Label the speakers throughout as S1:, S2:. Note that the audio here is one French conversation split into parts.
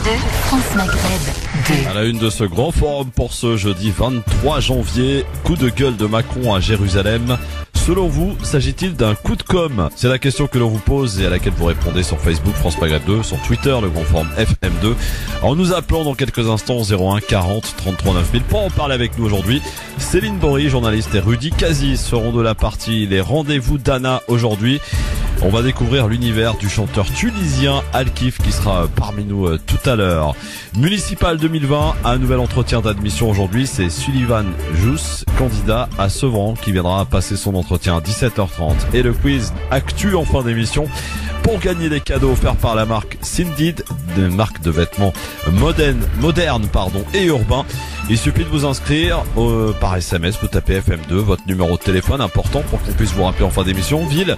S1: France Maghreb 2.
S2: À la une de ce grand forum pour ce jeudi 23 janvier, coup de gueule de Macron à Jérusalem. Selon vous, s'agit-il d'un coup de com'? C'est la question que l'on vous pose et à laquelle vous répondez sur Facebook France Maghreb 2, sur Twitter le grand forum FM2. En nous appelant dans quelques instants 01 40 33 9000 pour en parler avec nous aujourd'hui. Céline Bory, journaliste, et Rudy Kazi seront de la partie. Les rendez-vous d'Anna aujourd'hui. On va découvrir l'univers du chanteur tunisien Al-Kif qui sera parmi nous tout à l'heure. Municipal 2020, un nouvel entretien d'admission aujourd'hui. C'est Sullivan Jous, candidat à Sevran, qui viendra passer son entretien à 17h30. Et le quiz actu en fin d'émission pour gagner des cadeaux offerts par la marque Sindid, une marque de vêtements moderne et urbain. Il suffit de vous inscrire par SMS, vous tapez FM2, votre numéro de téléphone important pour qu'on puisse vous rappeler en fin d'émission, ville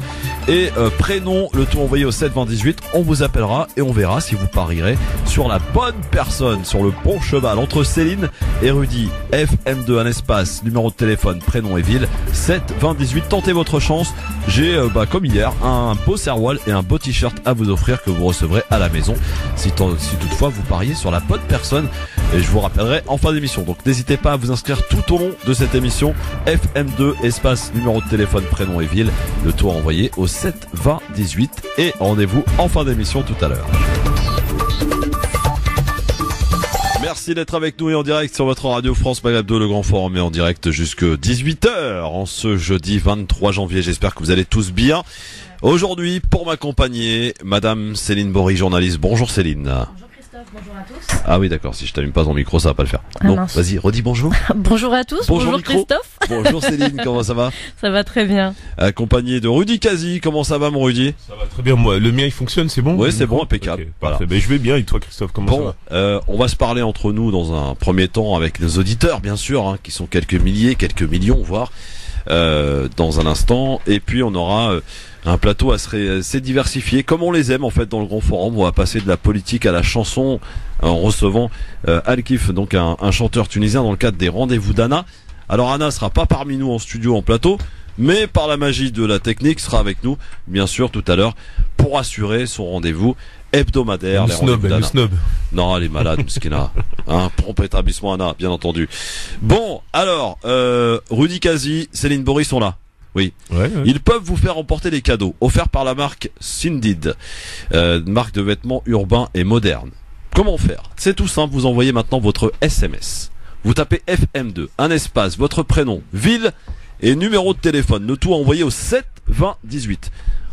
S2: et prénom, le tout envoyé au 72018. On vous appellera et on verra si vous parierez sur la bonne personne, sur le bon cheval. Entre Céline et Rudy, FM2, un espace, numéro de téléphone, prénom et ville, 72018. Tentez votre chance. J'ai, comme hier, un beau serwal et un beau t-shirt à vous offrir que vous recevrez à la maison si toutefois vous pariez sur la bonne personne, et je vous rappellerai en fin d'émission. Donc n'hésitez pas à vous inscrire tout au long de cette émission. FM2, espace, numéro de téléphone, prénom et ville, le tout envoyé au 72018, et rendez-vous en fin d'émission tout à l'heure. Merci d'être avec nous et en direct sur votre radio France Maghreb 2, le grand forum, et en direct jusque 18h en ce jeudi 23 janvier. J'espère que vous allez tous bien. Aujourd'hui, pour m'accompagner, Madame Céline Bory, journaliste. Bonjour Céline.
S3: Bonjour Christophe, bonjour à tous.
S2: Ah oui, d'accord, si je t'allume pas ton micro, ça va pas le faire. Non, vas-y, redis bonjour.
S3: Bonjour à tous, bonjour Christophe.
S2: Bonjour Céline, comment ça va?
S3: Ça va très bien.
S2: Accompagné de Rudy Kazi, comment ça va mon Rudy?
S4: Ça va très bien, moi. Le mien il fonctionne, c'est bon?
S2: Oui, c'est bon, impeccable.
S4: Okay, parfait. Ben, je vais bien, et toi Christophe, comment ça
S2: va? On va se parler entre nous dans un premier temps avec nos auditeurs, bien sûr, qui sont quelques milliers, quelques millions, voire, dans un instant. Et puis on aura un plateau assez diversifié, comme on les aime en fait dans le grand forum. On va passer de la politique à la chanson en recevant Al-Kif, donc un chanteur tunisien dans le cadre des rendez-vous d'Anna. Alors Anna sera pas parmi nous en studio, en plateau, mais par la magie de la technique sera avec nous, bien sûr, tout à l'heure, pour assurer son rendez-vous hebdomadaire.
S4: Le snob.
S2: Non, elle est malade, Mskina. Prompt établissement Anna, bien entendu. Bon, alors, Rudy Kazi, Céline Bory sont là. Oui. Ouais. Ils peuvent vous faire emporter des cadeaux offerts par la marque Sindid, marque de vêtements urbains et modernes. Comment faire? C'est tout simple, vous envoyez maintenant votre SMS. Vous tapez FM2, un espace, votre prénom, ville et numéro de téléphone. Le tout envoyé au 72018.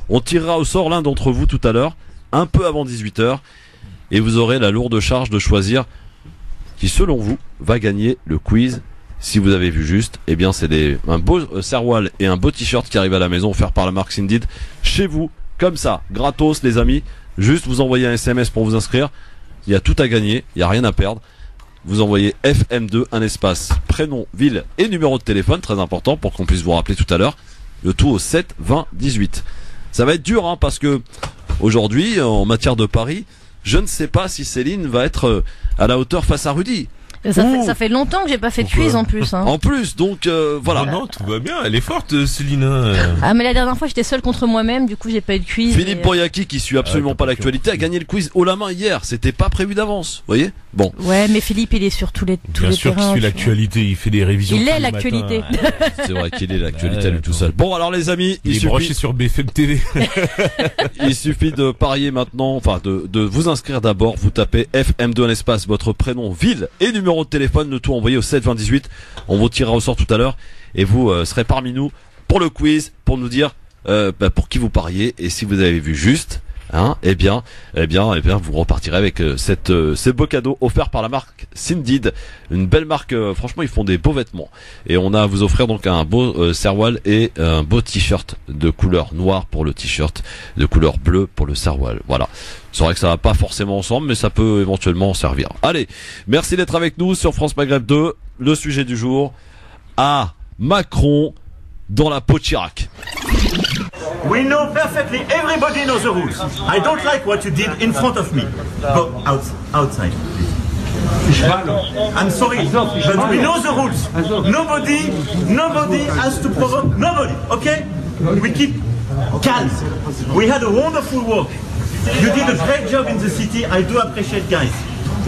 S2: On tirera au sort l'un d'entre vous tout à l'heure, un peu avant 18h, et vous aurez la lourde charge de choisir qui, selon vous, va gagner le quiz. Si vous avez vu juste, eh bien c'est un beau serwal et un beau t-shirt qui arrive à la maison offert par la marque Sindid chez vous, comme ça, gratos les amis. Juste vous envoyez un SMS pour vous inscrire. Il y a tout à gagner, il n'y a rien à perdre. Vous envoyez FM2, un espace, prénom, ville et numéro de téléphone, très important pour qu'on puisse vous rappeler tout à l'heure. Le tout au 72018. Ça va être dur parce que aujourd'hui, en matière de paris, je ne sais pas si Céline va être à la hauteur face à Rudy.
S3: Ça fait longtemps que j'ai pas fait de quiz en plus.
S2: En plus, donc voilà.
S4: Non, tout va bien. Elle est forte, Céline.
S3: Ah, mais la dernière fois j'étais seule contre moi-même, du coup j'ai pas eu de quiz.
S2: Philippe Boyaki, qui suit absolument pas l'actualité, a gagné le quiz haut la main hier. C'était pas prévu d'avance, vous voyez. Bon.
S3: Ouais, mais Philippe, il est sur tous les terrains.
S4: Bien sûr qu'il suit l'actualité. Il fait des révisions.
S3: Il est l'actualité.
S2: C'est vrai qu'il est l'actualité lui tout seul. Bon, alors les amis,
S4: il est branché sur BFM TV.
S2: Il suffit de parier maintenant, enfin de vous inscrire d'abord. Vous tapez FM2 un espace, votre prénom, ville et numéro de téléphone, le tout envoyé au 72018. On vous tirera au sort tout à l'heure et vous serez parmi nous pour le quiz, pour nous dire pour qui vous pariez, et si vous avez vu juste, eh bien, vous repartirez avec ces beaux cadeaux offerts par la marque Sindid, une belle marque. Franchement, ils font des beaux vêtements, et on a à vous offrir donc un beau serwal et un beau t-shirt de couleur noire pour le t-shirt, de couleur bleue pour le serwal. Voilà. C'est vrai que ça va pas forcément ensemble, mais ça peut éventuellement servir. Allez, merci d'être avec nous sur France Maghreb 2. Le sujet du jour, Macron dans la peau de Chirac.
S5: We know perfectly, everybody knows the rules. I don't like what you did in front of me. Go outside, please. I'm sorry, but we know the rules. Nobody has to provoke nobody, okay? We keep calm. We had a wonderful work. You did a great job in the city. I do appreciate, guys.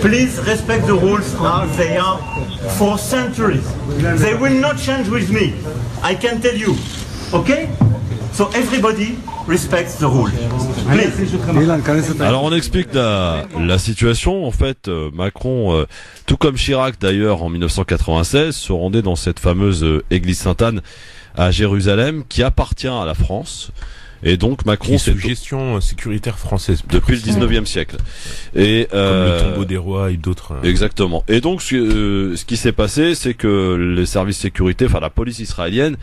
S5: Please respect the rules as they are for centuries. They will not change with me. I can tell you. Okay? So everybody respects the rules. Please.
S2: Alors on explique la situation. En fait, Macron, tout comme Chirac d'ailleurs en 1996, se rendait dans cette fameuse église Sainte-Anne à Jérusalem qui appartient à la France. Et donc Macron,
S4: c'est sous gestion sécuritaire française
S2: depuis le 19e siècle. Et
S4: comme le tombeau des rois et d'autres.
S2: Exactement. Et donc ce qui s'est passé, c'est que les services de sécurité, enfin la police israélienne,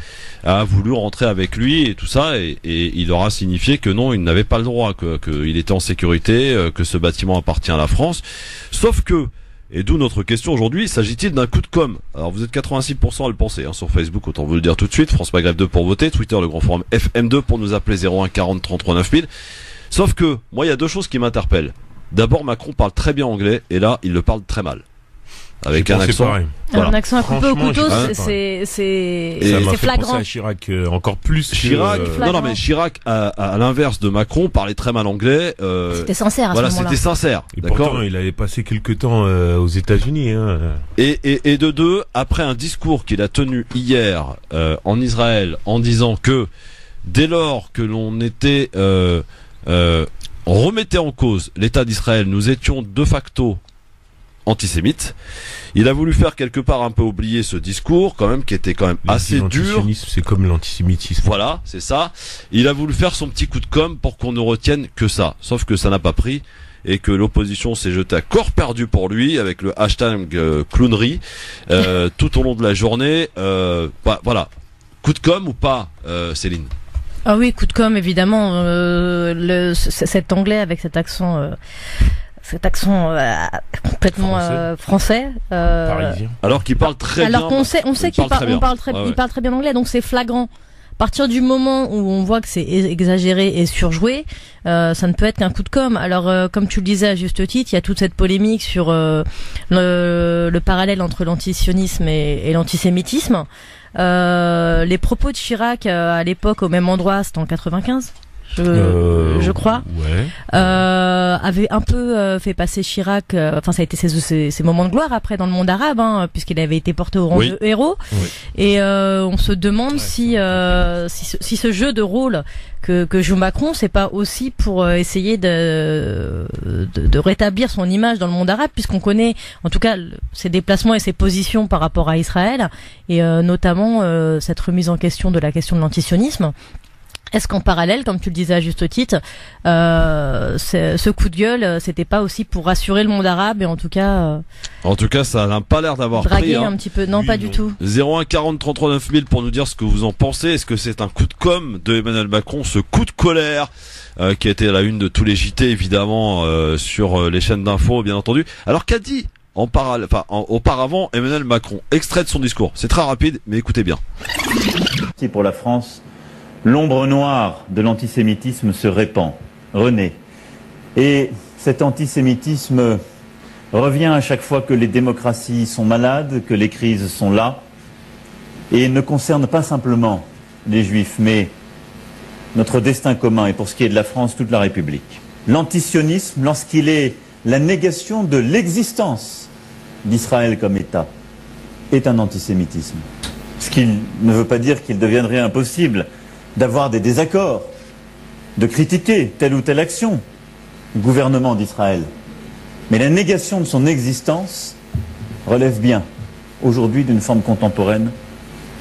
S2: a voulu rentrer avec lui et tout ça, et il leur a signifié que non, il n'avait pas le droit, qu'il était en sécurité, que ce bâtiment appartient à la France. Sauf que, et d'où notre question aujourd'hui, s'agit-il d'un coup de com'? Alors vous êtes 86% à le penser sur Facebook, autant vous le dire tout de suite. France Maghreb 2 pour voter, Twitter le grand forum FM2 pour nous appeler 01 40 33 9000. Sauf que moi il y a deux choses qui m'interpellent. D'abord, Macron parle très bien anglais et là il le parle très mal. Avec un accent.
S3: Voilà. Un accent à couper au couteau, c'est flagrant.
S4: À Chirac encore plus.
S2: Chirac, non mais Chirac à l'inverse de Macron parlait très mal anglais.
S3: C'était sincère à ce moment-là.
S2: C'était sincère.
S4: Et pourtant il avait passé quelques temps aux États-Unis. Hein.
S2: Et de deux, après un discours qu'il a tenu hier en Israël, en disant que dès lors que l'on était on remettait en cause l'État d'Israël, nous étions de facto antisémite. Il a voulu faire quelque part un peu oublier ce discours quand même qui était quand même assez dur.
S4: L'antisionisme, c'est comme l'antisémitisme.
S2: Voilà, c'est ça. Il a voulu faire son petit coup de com' pour qu'on ne retienne que ça. Sauf que ça n'a pas pris et que l'opposition s'est jetée à corps perdu pour lui avec le hashtag clownerie tout au long de la journée. Voilà. Coup de com' ou pas, Céline?
S3: Ah oui, coup de com' évidemment. Cet anglais avec cet accent complètement français,
S4: parisien.
S2: Alors qu'il parle très bien.
S3: Alors qu'on sait qu'il parle très bien anglais, donc c'est flagrant. À partir du moment où on voit que c'est exagéré et surjoué, ça ne peut être qu'un coup de com'. Alors, comme tu le disais à juste titre, il y a toute cette polémique sur le parallèle entre l'antisionisme et l'antisémitisme. Les propos de Chirac à l'époque au même endroit, c'était en 95. Je crois, avait un peu fait passer Chirac. Enfin, ça a été ses moments de gloire après dans le monde arabe, puisqu'il avait été porté au rang de héros. Oui. Et on se demande si ce jeu de rôle que joue Macron, c'est pas aussi pour essayer de rétablir son image dans le monde arabe, puisqu'on connaît, en tout cas, ses déplacements et ses positions par rapport à Israël, et notamment cette remise en question de la question de l'antisionisme. Est-ce qu'en parallèle, comme tu le disais à juste titre, ce coup de gueule, c'était pas aussi pour rassurer le monde arabe et en tout cas,
S2: ça n'a pas l'air d'avoir
S3: draguer
S2: pris.
S3: Un petit peu, non, oui, pas du tout.
S2: 01 40 33 9000 pour nous dire ce que vous en pensez. Est-ce que c'est un coup de com' de Emmanuel Macron, ce coup de colère qui a été à la une de tous les JT évidemment sur les chaînes d'infos, bien entendu. Alors qu'a dit auparavant Emmanuel Macron? Extrait de son discours. C'est très rapide, mais écoutez bien.
S5: Si pour la France, l'ombre noire de l'antisémitisme se répand, renaît. Et cet antisémitisme revient à chaque fois que les démocraties sont malades, que les crises sont là, et ne concerne pas simplement les Juifs, mais notre destin commun, et pour ce qui est de la France, toute la République. L'antisionisme, lorsqu'il est la négation de l'existence d'Israël comme État, est un antisémitisme. Ce qui ne veut pas dire qu'il deviendrait impossible d'avoir des désaccords, de critiquer telle ou telle action du gouvernement d'Israël. Mais la négation de son existence relève bien, aujourd'hui, d'une forme contemporaine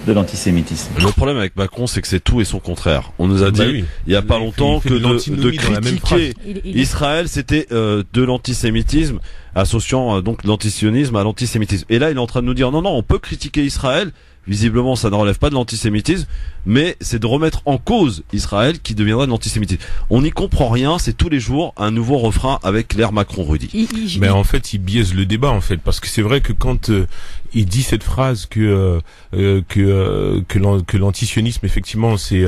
S5: de l'antisémitisme.
S2: Le problème avec Macron, c'est que c'est tout et son contraire. On nous a dit, il y a pas longtemps, que de critiquer Israël, c'était de l'antisémitisme, associant donc l'antisionisme à l'antisémitisme. Et là, il est en train de nous dire, non, on peut critiquer Israël. Visiblement, ça ne relève pas de l'antisémitisme, mais c'est de remettre en cause Israël qui deviendrait de l'antisémitisme. On n'y comprend rien, c'est tous les jours un nouveau refrain avec l'ère Macron-Rudy.
S4: Mais en fait, il biaise le débat, en fait, parce que c'est vrai que quand il dit cette phrase que l'antisionisme, effectivement, c'est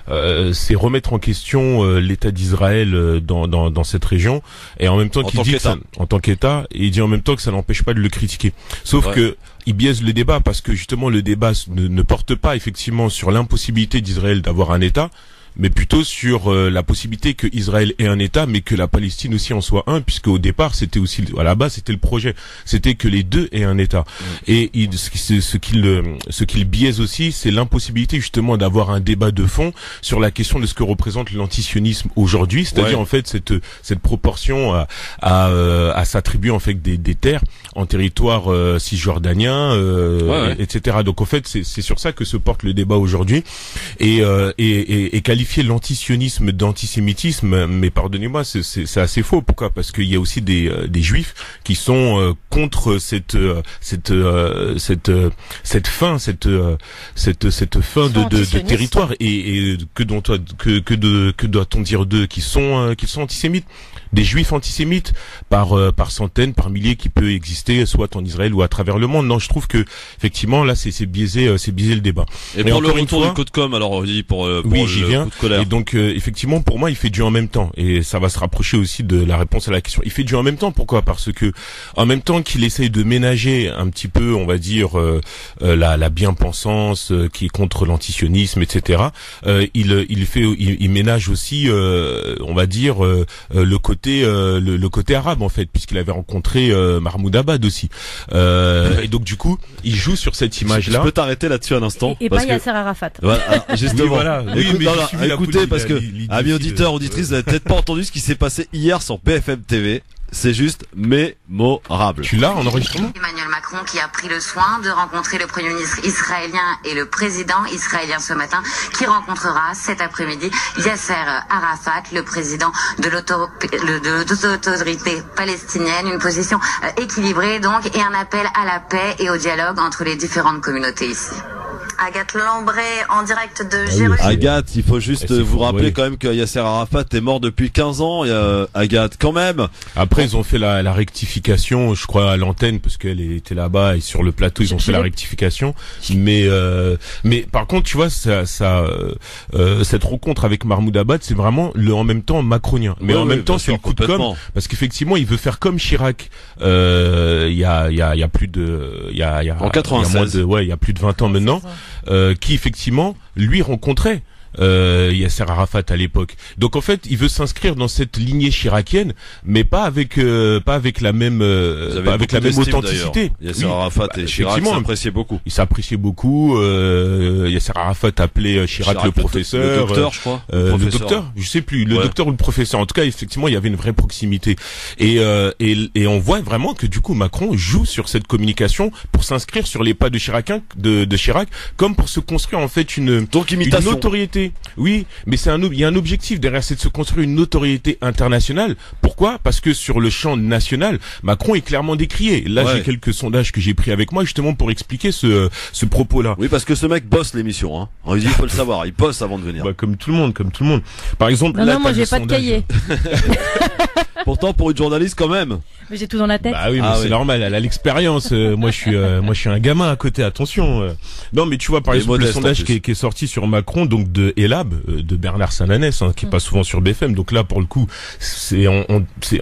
S4: remettre en question l'État d'Israël dans cette région, et en même temps qu'il dit que ça, en tant qu'État, et il dit en même temps que ça n'empêche pas de le critiquer. Sauf que il biaise le débat parce que justement le débat ne porte pas effectivement sur l'impossibilité d'Israël d'avoir un État, mais plutôt sur la possibilité que Israël ait un État, mais que la Palestine aussi en soit un, puisque au départ c'était aussi, à la base c'était le projet, c'était que les deux aient un État. Et ce qu'il biaise aussi, c'est l'impossibilité justement d'avoir un débat de fond sur la question de ce que représente l'antisionisme aujourd'hui, c'est-à-dire en fait cette proportion à s'attribuer en fait des terres en territoire cisjordanien, etc. Donc en fait c'est sur ça que se porte le débat aujourd'hui, et qualifier l'antisionisme d'antisémitisme, mais pardonnez-moi, c'est assez faux. Pourquoi? Parce qu'il y a aussi des juifs qui sont contre cette fin de territoire, et que doit-on dire d'eux, qui sont antisémites, des juifs antisémites par centaines, par milliers qui peut exister soit en Israël ou à travers le monde. Non, je trouve que effectivement là c'est biaisé le débat.
S2: Et pour le retour du coup de com', alors
S4: oui, j'y viens. Et donc effectivement pour moi il fait du en même temps, et ça va se rapprocher aussi de la réponse à la question. Il fait du en même temps, pourquoi? Parce que en même temps qu'il essaye de ménager un petit peu, on va dire la bien-pensance qui est contre l'antisionisme, etc. Il ménage aussi on va dire le côté arabe en fait, puisqu'il avait rencontré Mahmoud Abbas aussi. Et donc du coup, il joue sur cette image-là.
S2: Je peux t'arrêter là-dessus un instant.
S3: Et pas Yasser Arafat.
S2: Voilà, justement.
S4: Oui, voilà.
S2: Écoutez, parce que amis auditeurs, auditrices, vous avez peut-être pas entendu ce qui s'est passé hier sur BFM TV. C'est juste mémorable.
S4: Tu l'as en enregistrement?
S6: Emmanuel Macron qui a pris le soin de rencontrer le Premier ministre israélien et le président israélien ce matin, qui rencontrera cet après-midi Yasser Arafat, le président de l'autorité palestinienne. Une position équilibrée donc, et un appel à la paix et au dialogue entre les différentes communautés ici. Agathe Lambray en direct de Jérusalem.
S2: Agathe, il faut juste vous rappeler quand même que Yasser Arafat est mort depuis 15 ans. Agathe, quand même.
S4: Après, ils ont fait la rectification, je crois, à l'antenne, parce qu'elle était là-bas et sur le plateau, ils ont fait la rectification. Mais par contre, tu vois, cette rencontre avec Mahmoud Abbas, c'est vraiment le en même temps macronien. Mais en même temps, c'est le coup de com', parce qu'effectivement, il veut faire comme Chirac. Il y a plus de,
S2: en 96.
S4: Il y a plus de 20 ans maintenant. Qui effectivement lui rencontrait Yasser Arafat à l'époque. Donc en fait, il veut s'inscrire dans cette lignée chiracienne, mais pas avec la même authenticité.
S2: Yasser Arafat et Chirac s'appréciaient beaucoup.
S4: Ils s'appréciaient beaucoup. Yasser Arafat appelait Chirac le professeur,
S2: le docteur, je crois.
S4: Le docteur, je sais plus, le docteur ou le professeur. En tout cas, effectivement, il y avait une vraie proximité. Et on voit vraiment que du coup Macron joue sur cette communication pour s'inscrire sur les pas de Chirac, comme pour se construire en fait une notoriété. Oui, mais il y a un objectif derrière, c'est de se construire une notoriété internationale. Pourquoi? Parce que sur le champ national, Macron est clairement décrié. Là, j'ai quelques sondages que j'ai pris avec moi justement pour expliquer ce propos-là.
S2: Oui, parce que ce mec bosse l'émission, hein. Il faut le savoir, il bosse avant de venir.
S4: Comme tout le monde. Par exemple,
S3: non, moi j'ai pas de cahier.
S2: Pourtant, pour une journaliste quand même.
S3: Mais j'ai tout dans la tête.
S4: Bah oui, mais c'est normal, elle a l'expérience. Moi je suis un gamin à côté, attention. Non, mais tu vois, par exemple, le sondage qui est sorti sur Macron, donc de Elab, de Bernard Sananès, qui est pas souvent sur BFM. Donc là, pour le coup,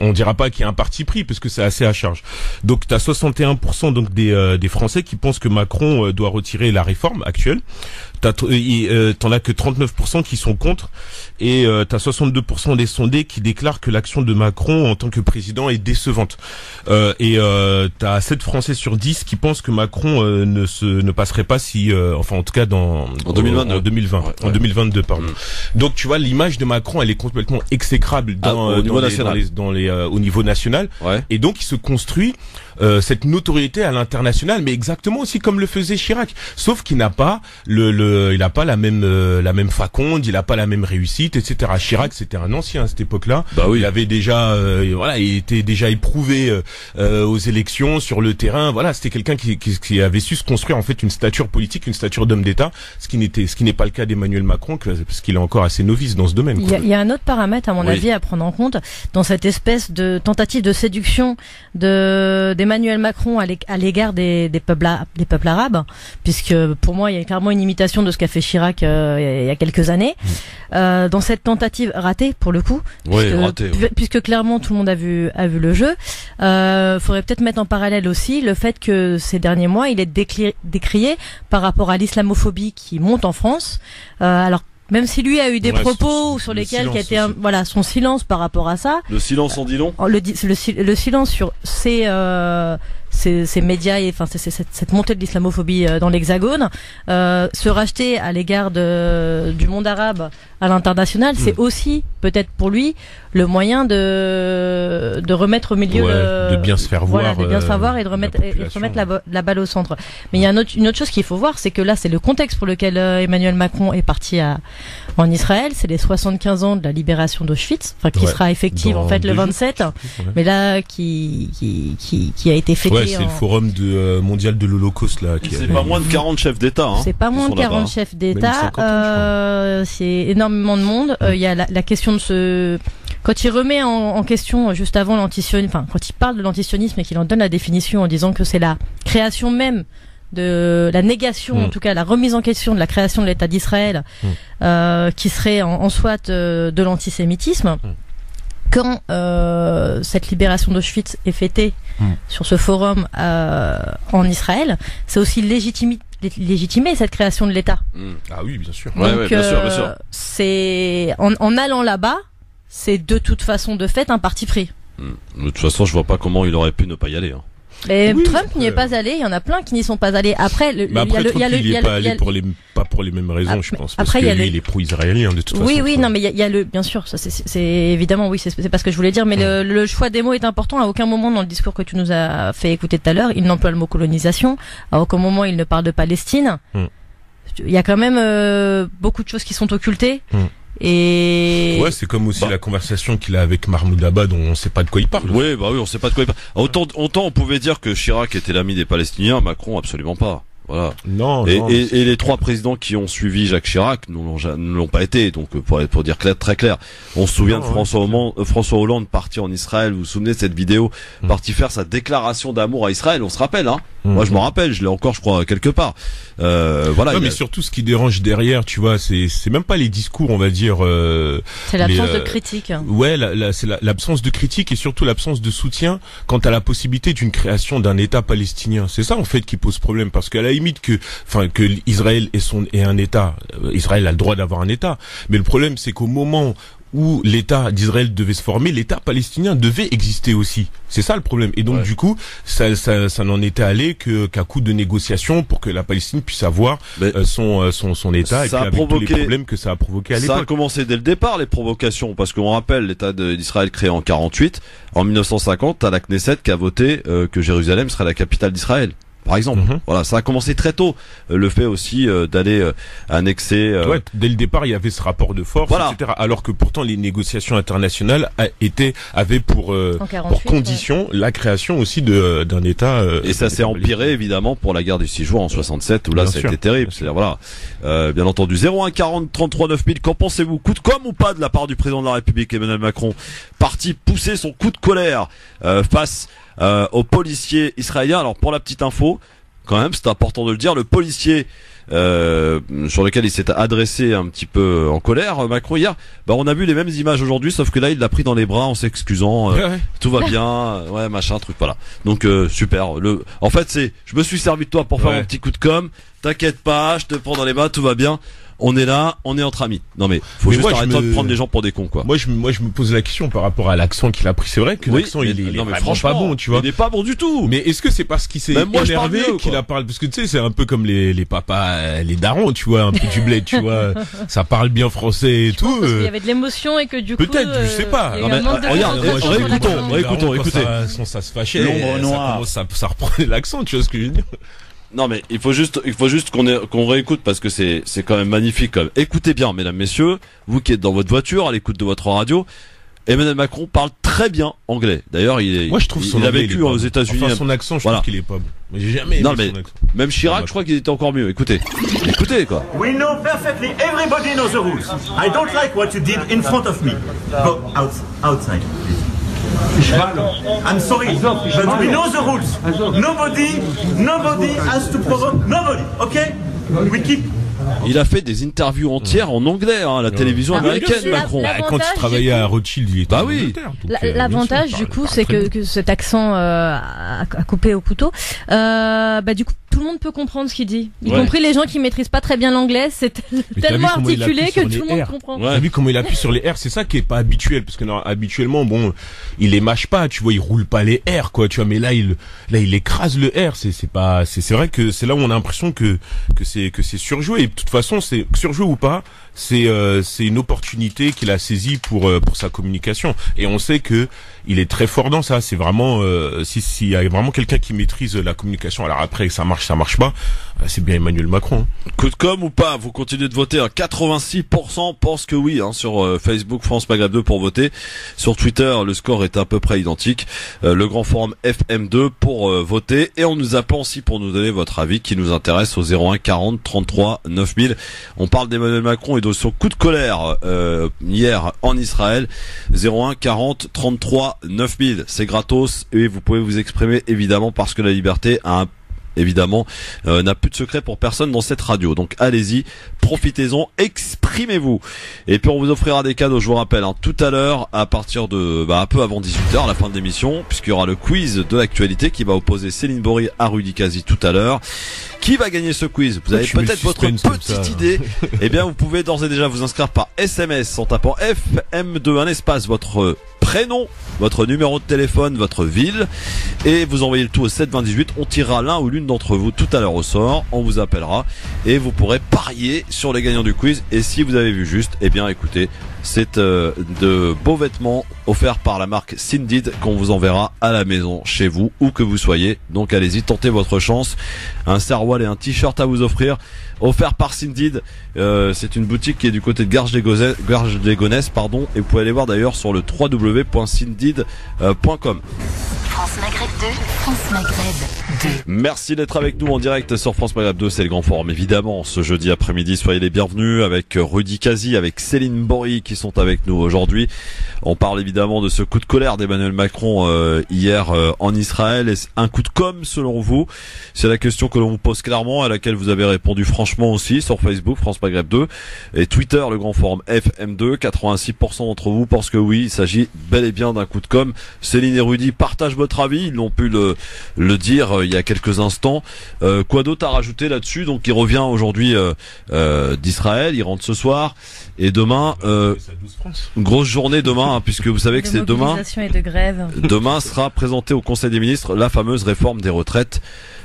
S4: on dira pas qu'il y a un parti pris, parce que c'est assez à charge. Donc t'as 61% donc des Français qui pensent que Macron doit retirer la réforme actuelle. T'en as que 39% qui sont contre, et t'as 62% des sondés qui déclarent que l'action de Macron en tant que président est décevante. Et t'as 7 Français sur 10 qui pensent que Macron ne passerait pas enfin en tout cas en 2022 pardon. Donc tu vois, l'image de Macron, elle est complètement exécrable au niveau national. Et donc il se construit cette notoriété à l'international, mais exactement aussi comme le faisait Chirac, sauf qu'il n'a pas il n'a pas la même faconde, il n'a pas la même réussite, etc. Chirac, c'était un ancien à cette époque-là. Il avait déjà il était déjà éprouvé aux élections, sur le terrain. Voilà, c'était quelqu'un qui avait su se construire en fait une stature politique, une stature d'homme d'État, ce qui n'est pas le cas d'Emmanuel Macron, parce qu'il est encore assez novice dans ce domaine.
S3: Il y a un autre paramètre à mon avis à prendre en compte dans cette espèce de tentative de séduction d'Emmanuel Macron à l'égard des peuples arabes, puisque pour moi il y a clairement une imitation de ce qu'a fait Chirac il y a quelques années. Dans cette tentative ratée pour le coup, puisque clairement tout le monde a vu le jeu. Faudrait peut-être mettre en parallèle aussi le fait que ces derniers mois il est décrié par rapport à l'islamophobie qui monte en France. Alors Même si lui a eu des propos sur lesquels qui a été voilà son silence par rapport à ça.
S2: Le silence en dit long.
S3: Le silence sur ces médias et enfin cette montée de l'islamophobie dans l'Hexagone, se racheter à l'égard du monde arabe à l'international, c'est aussi peut-être pour lui le moyen de remettre au milieu
S4: de bien se faire voir,
S3: de bien se faire voir et de remettre la balle au centre. Mais il y a une autre chose qu'il faut voir, c'est que là c'est le contexte pour lequel Emmanuel Macron est parti en Israël, c'est les 75 ans de la libération d'Auschwitz, enfin qui sera effective en fait le 27, mais là qui a été fêté.
S4: Ouais, c'est le forum mondial de l'Holocauste là.
S2: C'est pas moins de 40 chefs d'État. Hein,
S3: c'est pas moins de 40 chefs d'État. C'est énormément de monde. Il y a la question de quand il remet en question juste avant l'antisionisme, enfin quand il parle de l'antisionisme et qu'il en donne la définition en disant que c'est la création même de la négation, en tout cas la remise en question de la création de l'État d'Israël, qui serait en soi de l'antisémitisme. Quand cette libération d'Auschwitz est fêtée sur ce forum en Israël, c'est aussi légitimer cette création de l'État.
S4: Ah oui, bien sûr.
S3: Donc,
S2: bien sûr.
S3: C'est en allant là-bas, c'est de toute façon de fait un parti pris.
S2: De toute façon, je vois pas comment il aurait pu ne pas y aller. Hein.
S3: Et Trump n'y est pas allé, il y en a plein qui n'y sont pas allés. Après, il
S4: n'y est pas allé pas pour les mêmes raisons, je pense. Parce que lui, il est pro-israélien de toute façon.
S3: Oui, non, mais il y a bien sûr, ça c'est évidemment, oui, c'est pas ce que je voulais dire, mais le choix des mots est important. À aucun moment dans le discours que tu nous as fait écouter tout à l'heure, il n'emploie le mot colonisation. À aucun moment, il ne parle de Palestine. Il y a quand même beaucoup de choses qui sont occultées. Et
S4: c'est comme aussi la conversation qu'il a avec Mahmoud Abbas dont on sait pas de quoi il parle.
S2: Oui, on sait pas de quoi il parle. Autant on pouvait dire que Chirac était l'ami des Palestiniens, Macron absolument pas. Voilà.
S4: Non.
S2: Et les trois présidents qui ont suivi Jacques Chirac ne l'ont pas été. Donc pour dire très clair, on se souvient de François Hollande parti en Israël. Vous vous souvenez de cette vidéo, parti faire sa déclaration d'amour à Israël. On se rappelle, hein. Moi, je m'en rappelle. Je l'ai encore, je crois, quelque part. Voilà.
S4: Mais surtout, ce qui dérange derrière, tu vois, c'est même pas les discours, on va dire.
S3: C'est l'absence de critique.
S4: Ouais, c'est l'absence de critique et surtout l'absence de soutien quant à la possibilité d'une création d'un État palestinien. C'est ça en fait qui pose problème, parce qu'à la limite que Israël ait un État, Israël a le droit d'avoir un État, mais le problème c'est qu'au moment où l'État d'Israël devait se former, l'État palestinien devait exister aussi. C'est ça le problème. Et donc du coup, ça n'en était allé qu'à coup de négociations pour que la Palestine puisse avoir son État, et puis avec tous les problèmes que ça a provoqué à l'époque.
S2: Ça a commencé dès le départ, les provocations, parce qu'on rappelle l'État d'Israël créé en 48, en 1950, t'as la Knesset qui a voté que Jérusalem serait la capitale d'Israël. Par exemple, voilà, ça a commencé très tôt. Le fait aussi d'aller annexer.
S4: Dès le départ, il y avait ce rapport de force, etc. Alors que pourtant, les négociations internationales avaient pour condition la création aussi d'un État.
S2: Et ça s'est empiré évidemment pour la guerre des 6 jours en 67, où là, ça a été terrible. C'est-à-dire, voilà, bien entendu, 01 40 33 9000. Qu'en pensez-vous? Coup de com' ou pas de la part du président de la République Emmanuel Macron, parti pousser son coup de colère face aux policiers israéliens. Alors pour la petite info, quand même, c'est important de le dire, le policier sur lequel il s'est adressé un petit peu en colère, Macron hier, on a vu les mêmes images aujourd'hui, sauf que là il l'a pris dans les bras en s'excusant, tout va bien, machin truc, voilà. Donc super. En fait je me suis servi de toi pour faire mon petit coup de com'. T'inquiète pas, je te prends dans les bras, tout va bien. On est là, on est entre amis. Non mais faut juste arrêter de prendre les gens pour des cons, quoi.
S4: Moi je me pose la question par rapport à l'accent qu'il a pris. C'est vrai que l'accent il est vraiment pas bon, tu vois.
S2: Il est pas bon du tout.
S4: Mais est-ce que c'est parce qu'il s'est énervé qu'il a parlé, parce que tu sais c'est un peu comme les papas, les darons, tu vois, un peu du bled, tu vois. Ça parle bien français et tout.
S3: Parce qu'il y avait de l'émotion et que du coup.
S4: Peut-être, je sais pas.
S2: Regarde, réécoutons.
S4: Ça se fâchait. L'ombre noire. Ça reprenait l'accent, tu vois ce que je veux dire.
S2: Non mais il faut juste qu'on réécoute, parce que c'est quand même magnifique quand même. Écoutez bien, mesdames, messieurs, vous qui êtes dans votre voiture à l'écoute de votre radio, Emmanuel Macron parle très bien anglais. D'ailleurs, il a vécu aux États-Unis.
S4: Enfin, son accent, je trouve qu'il est pas bon. Mais j'ai jamais aimé son accent.
S2: Même Chirac, je crois qu'il était encore mieux. Écoutez quoi.
S5: We know perfectly, everybody knows the rules. I don't like what you did in front of me. Go outside, please. I'm sorry, but we know the rules. Nobody has to provoke nobody, okay? We keep
S2: Il a fait des interviews entières en anglais, à la télévision américaine, Macron.
S4: Quand il travaillait à Rothschild, il était en Angleterre.
S3: L'avantage, du coup, c'est que cet accent a coupé au couteau. Du coup, tout le monde peut comprendre ce qu'il dit, y compris les gens qui maîtrisent pas très bien l'anglais. C'est tellement articulé que tout le monde comprend.
S4: T'as vu comment il appuie sur les R? C'est ça qui est pas habituel, parce que habituellement, il les mâche pas, tu vois, il roule pas les R, quoi, tu vois, mais là, il écrase le R. C'est vrai que c'est là où on a l'impression que c'est surjoué. Et de toute façon, c'est surjoué ou pas, c'est une opportunité qu'il a saisie pour sa communication. Et on sait que il est très fort dans ça. C'est vraiment s'il y a vraiment quelqu'un qui maîtrise la communication. Alors après, ça marche pas, c'est bien Emmanuel Macron.
S2: Coup de com' ou pas, vous continuez de voter. 86% pensent que oui, sur Facebook France Maghreb 2 pour voter. Sur Twitter, le score est à peu près identique. Le grand forum FM2 pour voter, et on nous appelle aussi pour nous donner votre avis qui nous intéresse au 01 40 33 9000. On parle d'Emmanuel Macron et de son coup de colère hier en Israël. 01 40 33 9000, c'est gratos et vous pouvez vous exprimer évidemment, parce que la liberté a n'a plus de secret pour personne dans cette radio. Donc allez-y, profitez-en, exprimez-vous. Et puis on vous offrira des cadeaux, je vous rappelle, tout à l'heure, à partir de un peu avant 18h, à la fin de l'émission, puisqu'il y aura le quiz de l'actualité qui va opposer Céline Bory à Rudy Kazi tout à l'heure. Qui va gagner ce quiz? Vous avez peut-être votre petite idée. Eh bien, vous pouvez d'ores et déjà vous inscrire par SMS en tapant FM2, un espace, votre prénom, votre numéro de téléphone, votre ville, et vous envoyez le tout au 72018. On tirera l'un ou l'une d'entre vous tout à l'heure au sort. On vous appellera et vous pourrez parier sur les gagnants du quiz. Et si vous avez vu juste, eh bien, écoutez, c'est de beaux vêtements offerts par la marque Sindid qu'on vous enverra à la maison, chez vous, où que vous soyez. Donc allez-y, tentez votre chance. Un saroual et un t-shirt à vous offrir, offert par Sindid. C'est une boutique qui est du côté de Garges-les-Gonesse, et vous pouvez aller voir d'ailleurs sur le www.sindid.com.
S1: France Maghreb 2, France Maghreb 2.
S2: Merci d'être avec nous en direct sur France Maghreb 2, c'est le grand forum évidemment ce jeudi après-midi. Soyez les bienvenus avec Rudy Kazi, avec Céline Bory qui sont avec nous aujourd'hui. On parle évidemment de ce coup de colère d'Emmanuel Macron hier en Israël. Est-ce un coup de com' selon vous? C'est la question que l'on vous pose clairement, à laquelle vous avez répondu franchement aussi sur Facebook France Maghreb 2 et Twitter, le grand forum FM2. 86% d'entre vous pensent que oui, il s'agit bel et bien d'un coup de com'. Céline et Rudy partagent votre avis, ils l'ont pu le dire il y a quelques instants. Quoi d'autre à rajouter là-dessus? Donc il revient aujourd'hui d'Israël, il rentre ce soir et demain une grosse journée demain, puisque vous savez que c'est demain.
S3: Et de grève.
S2: Demain sera présentée au Conseil des ministres la fameuse réforme des retraites.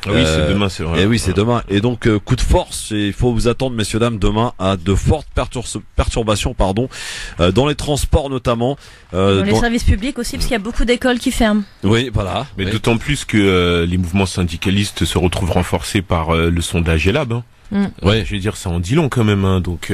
S4: Ah oui, c'est demain, c'est vrai.
S2: Et oui, c'est demain. Et donc coup de force, il faut vous attendre, messieurs dames, demain à de fortes perturbations, dans les transports notamment,
S3: dans les services publics aussi, parce qu'il y a beaucoup d'écoles qui ferment.
S2: Oui, voilà.
S4: Mais d'autant plus que les mouvements syndicalistes se retrouvent renforcés par le sondage ELAB. Ouais, je veux dire, ça en dit long quand même, donc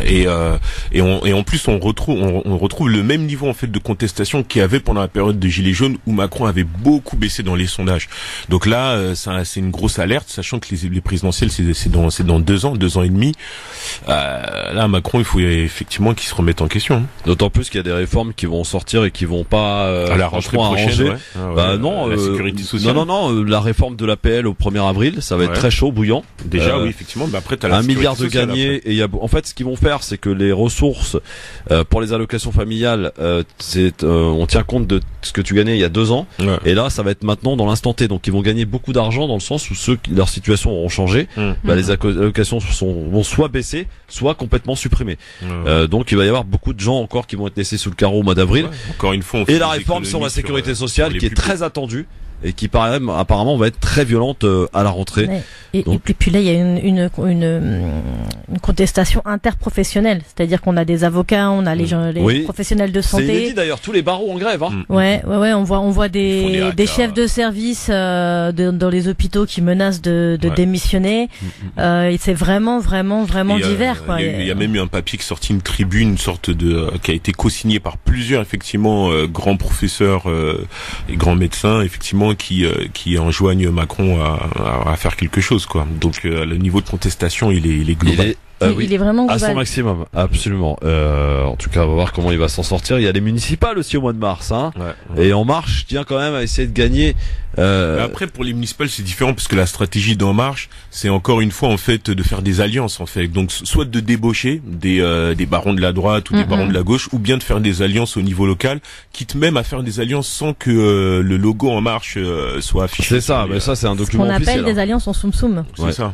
S4: et en plus on retrouve le même niveau en fait de contestation qu'il y avait pendant la période de Gilets jaunes où Macron avait beaucoup baissé dans les sondages. Donc là, c'est une grosse alerte, sachant que les présidentielles c'est dans 2 ans et demi. Là, Macron, il faut effectivement qu'il se remette en question.
S2: D'autant plus qu'il y a des réformes qui vont sortir et qui vont pas
S4: à la rentrée prochaine.
S2: Non,
S4: la sécurité sociale.
S2: Non, la réforme de l'APL au 1er avril, ça va être très chaud, bouillant.
S4: Déjà, oui, effectivement. Mais après, t'as la
S2: 1 milliard de gagnés. Et en fait, ce qu'ils vont faire, c'est que les ressources pour les allocations familiales, on tient compte de ce que tu gagnais il y a 2 ans. Ouais. Et là, ça va être maintenant dans l'instant T. Donc, ils vont gagner beaucoup d'argent dans le sens où leur situation auront changé. Les allocations vont soit baisser, soit complètement supprimées. Donc, il va y avoir beaucoup de gens encore qui vont être laissés sous le carreau au mois d'avril.
S4: Ouais. Encore une fois,
S2: et la réforme sur la sécurité sociale qui est très attendue et qui apparemment va être très violente à la rentrée.
S3: Ouais. Et puis là, il y a une contestation interprofessionnelle, c'est-à-dire qu'on a des avocats, on a les professionnels de santé.
S2: C'est inédit d'ailleurs, tous les barreaux en grève.
S3: Ouais, on voit des chefs de service dans les hôpitaux qui menacent de démissionner. Et c'est vraiment divers.
S4: Il y a même eu un papier qui est sorti, une tribune, une sorte de qui a été co-signé par plusieurs effectivement grands professeurs et grands médecins effectivement qui enjoignent Macron à faire quelque chose, quoi. Donc le niveau de contestation il est global.
S3: Il est vraiment global.
S2: À son maximum, absolument. En tout cas, on va voir comment il va s'en sortir. Il y a les municipales aussi au mois de mars, Et En Marche tient quand même à essayer de gagner
S4: Après, pour les municipales, c'est différent parce que la stratégie d'En Marche, c'est encore une fois en fait de faire des alliances en fait. Donc soit de débaucher des barons de la droite ou des barons de la gauche, ou bien de faire des alliances au niveau local, quitte même à faire des alliances sans que le logo En Marche soit affiché.
S2: C'est ça, mais ça c'est un document officiel.
S3: On appelle des alliances en soum-soum.
S4: C'est ça.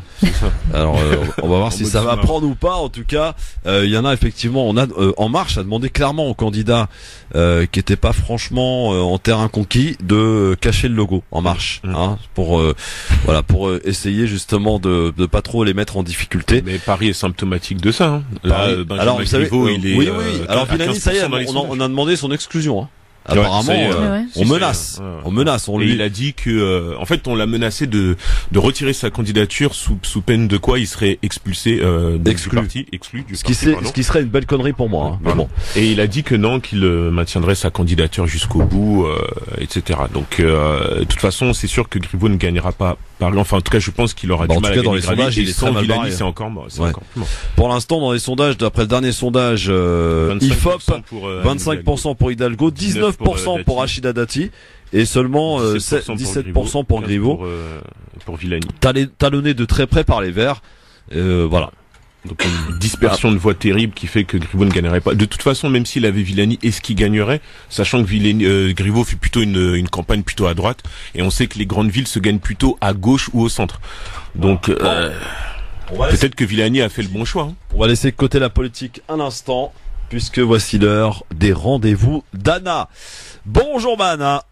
S2: Alors on va voir si ça va prendre ou pas. En tout cas, il y en a effectivement. On a En Marche a demandé clairement aux candidats qui étaient pas franchement en terrain conquis de cacher le logo En Marche, hein, pour essayer justement de pas trop les mettre en difficulté.
S4: Mais Paris est symptomatique de ça. Hein. Là,
S2: alors vous savez,
S4: oui.
S2: Alors Villani, ça y est, on a demandé son exclusion. Hein. Apparemment, on menace.
S4: Et il a dit que, en fait, on l'a menacé de retirer sa candidature sous peine de quoi il serait expulsé du parti.
S2: Ce qui serait une belle connerie pour moi. Hein.
S4: Voilà. Bon. Et il a dit que non, qu'il maintiendrait sa candidature jusqu'au bout, etc. Donc, de toute façon, c'est sûr que Griveaux ne gagnera pas Paris. Enfin, en tout cas, je pense qu'il aura du mal à gagner.
S2: Dans les sondages, il est très mal barré.
S4: C'est encore mort.
S2: Pour l'instant, dans les sondages, d'après le dernier sondage, IFOP, 25% pour Hidalgo, 19% pour Rachida Dati et seulement 17% pour Griveaux.
S4: Pour Villani.
S2: Talonné de très près par les Verts. Voilà.
S4: Donc une dispersion de voix terrible qui fait que Griveaux ne gagnerait pas. De toute façon, même s'il avait Villani, est-ce qu'il gagnerait, sachant que Griveaux fait plutôt une campagne plutôt à droite, et on sait que les grandes villes se gagnent plutôt à gauche ou au centre. Donc peut-être que Villani a fait le bon choix. Hein.
S2: On va laisser de côté la politique un instant, puisque voici l'heure des rendez-vous d'Anna. Bonjour Anna.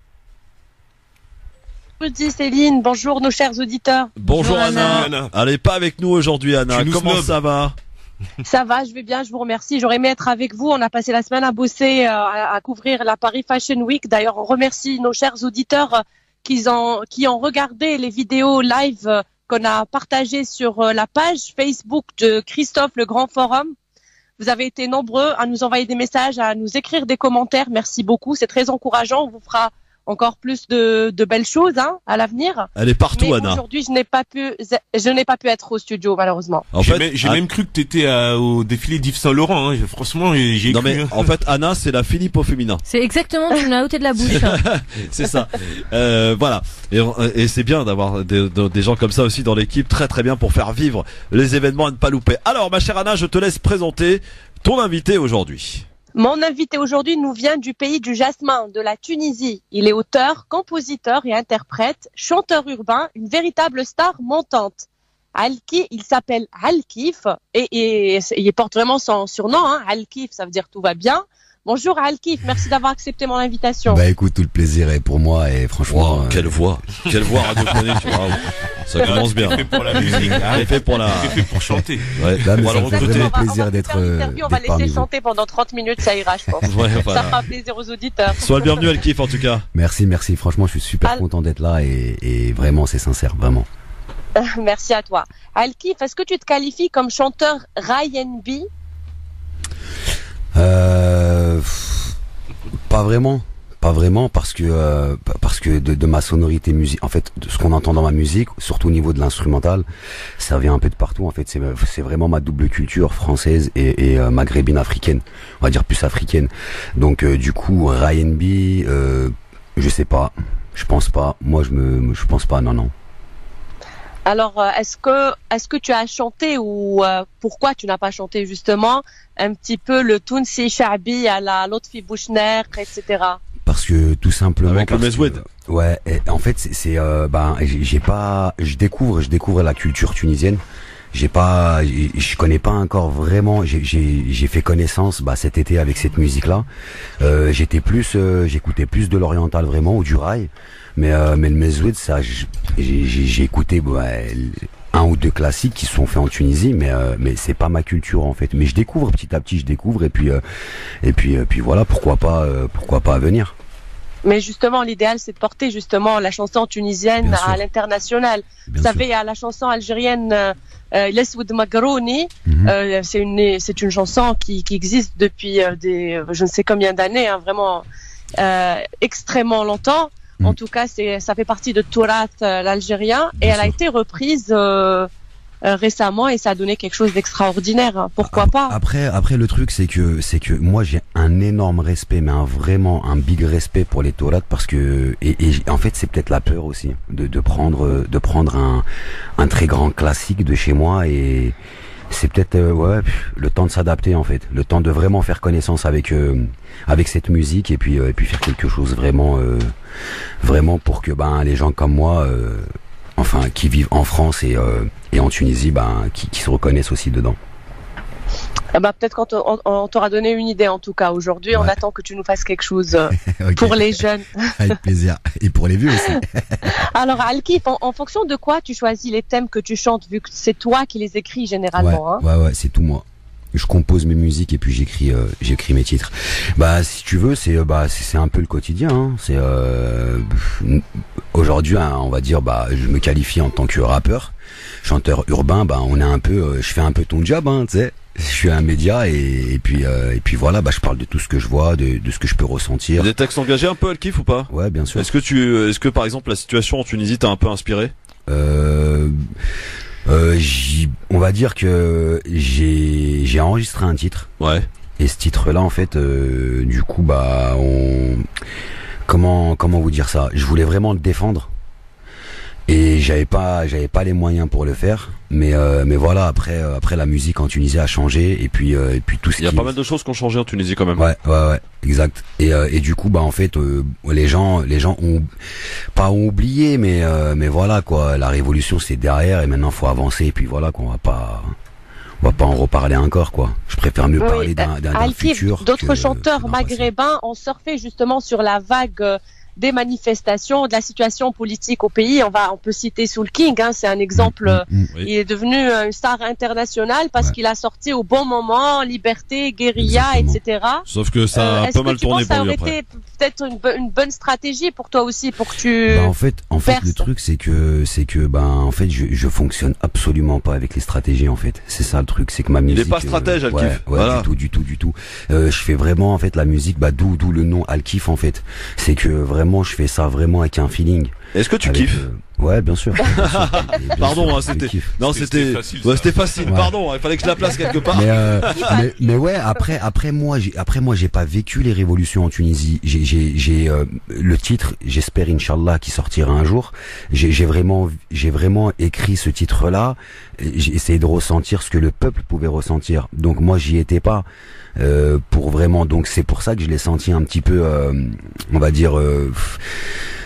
S7: Bonjour Céline, bonjour nos chers auditeurs.
S2: Bonjour Anna. Allez, pas avec nous aujourd'hui Anna, comment ça va?
S7: Ça va, je vais bien, je vous remercie. J'aurais aimé être avec vous, on a passé la semaine à bosser, à couvrir la Paris Fashion Week. D'ailleurs, on remercie nos chers auditeurs qui ont regardé les vidéos live qu'on a partagées sur la page Facebook de Christophe le Grand Forum. Vous avez été nombreux à nous envoyer des messages, à nous écrire des commentaires. Merci beaucoup, c'est très encourageant. On vous fera encore plus de belles choses à l'avenir.
S2: Elle est partout, mais Anna.
S7: Aujourd'hui, je n'ai pas pu être au studio, malheureusement.
S4: En fait, j'ai même cru que t'étais au défilé d'Yves Saint Laurent. Hein. Franchement, j'ai cru.
S2: Mais en fait, Anna, c'est la Philippe au féminin.
S3: C'est exactement, tu me l'as ôté de la bouche.
S2: C'est ça. Voilà. Et c'est bien d'avoir des gens comme ça aussi dans l'équipe, très très bien pour faire vivre les événements à ne pas louper. Alors, ma chère Anna, je te laisse présenter ton invité aujourd'hui.
S7: Mon invité aujourd'hui nous vient du pays du jasmin, de la Tunisie. Il est auteur, compositeur et interprète, chanteur urbain, une véritable star montante. Il s'appelle Alkif et il porte vraiment son surnom. Alkif, ça veut dire tout va bien. Bonjour Alkif, merci d'avoir accepté mon invitation.
S8: Bah écoute, tout le plaisir est pour moi et franchement...
S2: Wow, quelle voix radiophonique. Wow. Ça commence bien.
S4: C'est fait pour la musique.
S2: C'est fait
S4: pour chanter.
S8: Ouais, là, mais ça me fait vraiment plaisir d'être
S7: on va laisser chanter pendant 30 minutes, ça ira je pense.
S2: Ouais, voilà.
S7: Ça fera plaisir aux auditeurs.
S2: Sois le bienvenu Alkif en tout cas.
S8: Merci, franchement je suis super content d'être là et vraiment c'est sincère, vraiment.
S7: Merci à toi. Alkif, est-ce que tu te qualifies comme chanteur R&B?
S8: Pas vraiment parce que de ma sonorité musique, en fait, de ce qu'on entend dans ma musique, surtout au niveau de l'instrumental, ça vient un peu de partout. En fait, c'est vraiment ma double culture française et maghrébine africaine, on va dire plus africaine. Donc du coup, R&B, je sais pas, je pense pas. Moi, je pense pas, non.
S7: Alors, est-ce que tu as chanté ou pourquoi tu n'as pas chanté justement un petit peu le Tounsi Sha'bi à la Lotfi Bouchner, etc.
S8: Parce que tout simplement.
S2: Avec le Mezoued.
S8: Ouais. En fait, je découvre la culture tunisienne. Je connais pas encore vraiment. J'ai fait connaissance cet été avec cette musique-là. J'écoutais plus de l'oriental vraiment ou du rail. Mais le Mezoued, ça, j'ai écouté un ou deux classiques qui sont faits en Tunisie, mais c'est pas ma culture en fait. Mais je découvre petit à petit, et puis voilà, pourquoi pas à venir.
S7: Mais justement, l'idéal, c'est de porter justement la chanson tunisienne à l'international. Vous savez, il y a la chanson algérienne L'Eswoud Magrouni. C'est une chanson qui existe depuis je ne sais combien d'années, vraiment extrêmement longtemps. En tout cas, ça fait partie de Tourat, l'Algérien, et elle a été reprise récemment et ça a donné quelque chose d'extraordinaire. Pourquoi pas?
S8: Après le truc c'est que moi j'ai un énorme respect, mais vraiment un big respect pour les Taurats, parce que et en fait c'est peut-être la peur aussi de prendre un très grand classique de chez moi, et c'est peut-être le temps de s'adapter en fait, le temps de vraiment faire connaissance avec cette musique, et puis faire quelque chose vraiment pour que les gens comme moi qui vivent en France et en Tunisie qui se reconnaissent aussi dedans.
S7: Peut-être qu'on t'aura donné une idée en tout cas. Aujourd'hui, on attend que tu nous fasses quelque chose okay. Pour les jeunes.
S8: Avec plaisir. Et pour les vieux aussi.
S7: Alors, Al-Kif, en fonction de quoi tu choisis les thèmes que tu chantes, vu que c'est toi qui les écris généralement?
S8: Ouais, c'est tout moi. Je compose mes musiques et puis j'écris mes titres. Si tu veux, c'est un peu le quotidien. Hein. C'est aujourd'hui, on va dire, je me qualifie en tant que rappeur, chanteur urbain. On est un peu, je fais un peu ton job, tu sais. Je suis un média et puis voilà, je parle de tout ce que je vois, de ce que je peux ressentir.
S2: Des textes engagés un peu, Al-Kif, ou pas?
S8: Ouais, bien sûr.
S2: Est-ce que par exemple la situation en Tunisie t'a un peu inspiré?
S8: On va dire que j'ai enregistré un titre.
S2: Ouais.
S8: Et ce titre-là, en fait, du coup, comment vous dire ça? Je voulais vraiment le défendre. Et j'avais pas les moyens pour le faire, mais voilà, après la musique en Tunisie a changé, et puis tout ce qui...
S2: Il y a pas mal de choses qui ont changé en Tunisie quand même.
S8: Ouais, exact. Et du coup, en fait, les gens ont pas oublié, mais voilà quoi, la révolution c'est derrière, et maintenant faut avancer, et puis voilà qu'on va pas en reparler encore quoi. Je préfère mieux parler d'un futur.
S7: D'autres chanteurs maghrébins ont surfé justement sur la vague des manifestations, de la situation politique au pays. On peut citer Soul King, c'est un exemple. Il est devenu une star internationale parce qu'il a sorti au bon moment Liberté, Guérilla, etc.
S2: Sauf que ça a pas mal tourné pour lui après.
S7: Ça aurait été peut-être une bonne stratégie pour toi aussi, pour que tu
S8: en fait le truc c'est que en fait je fonctionne absolument pas avec les stratégies en fait. C'est ça le truc, c'est que ma musique...
S2: Il est pas stratège, Al-Kif.
S8: Voilà. Du tout. Je fais vraiment en fait la musique, d'où le nom Al-Kif en fait. C'est que vraiment je fais ça vraiment avec un feeling.
S2: Est-ce que tu kiffes?
S8: Ouais, bien sûr.
S2: Pardon, c'était facile. Ouais. Pardon, il fallait que je la place quelque part.
S8: Mais ouais, après moi j'ai pas vécu les révolutions en Tunisie. J'ai le titre, j'espère Inch'Allah qui sortira un jour. J'ai vraiment écrit ce titre-là. J'ai essayé de ressentir ce que le peuple pouvait ressentir. Donc moi j'y étais pas. Pour vraiment, donc c'est pour ça que je l'ai senti un petit peu, on va dire,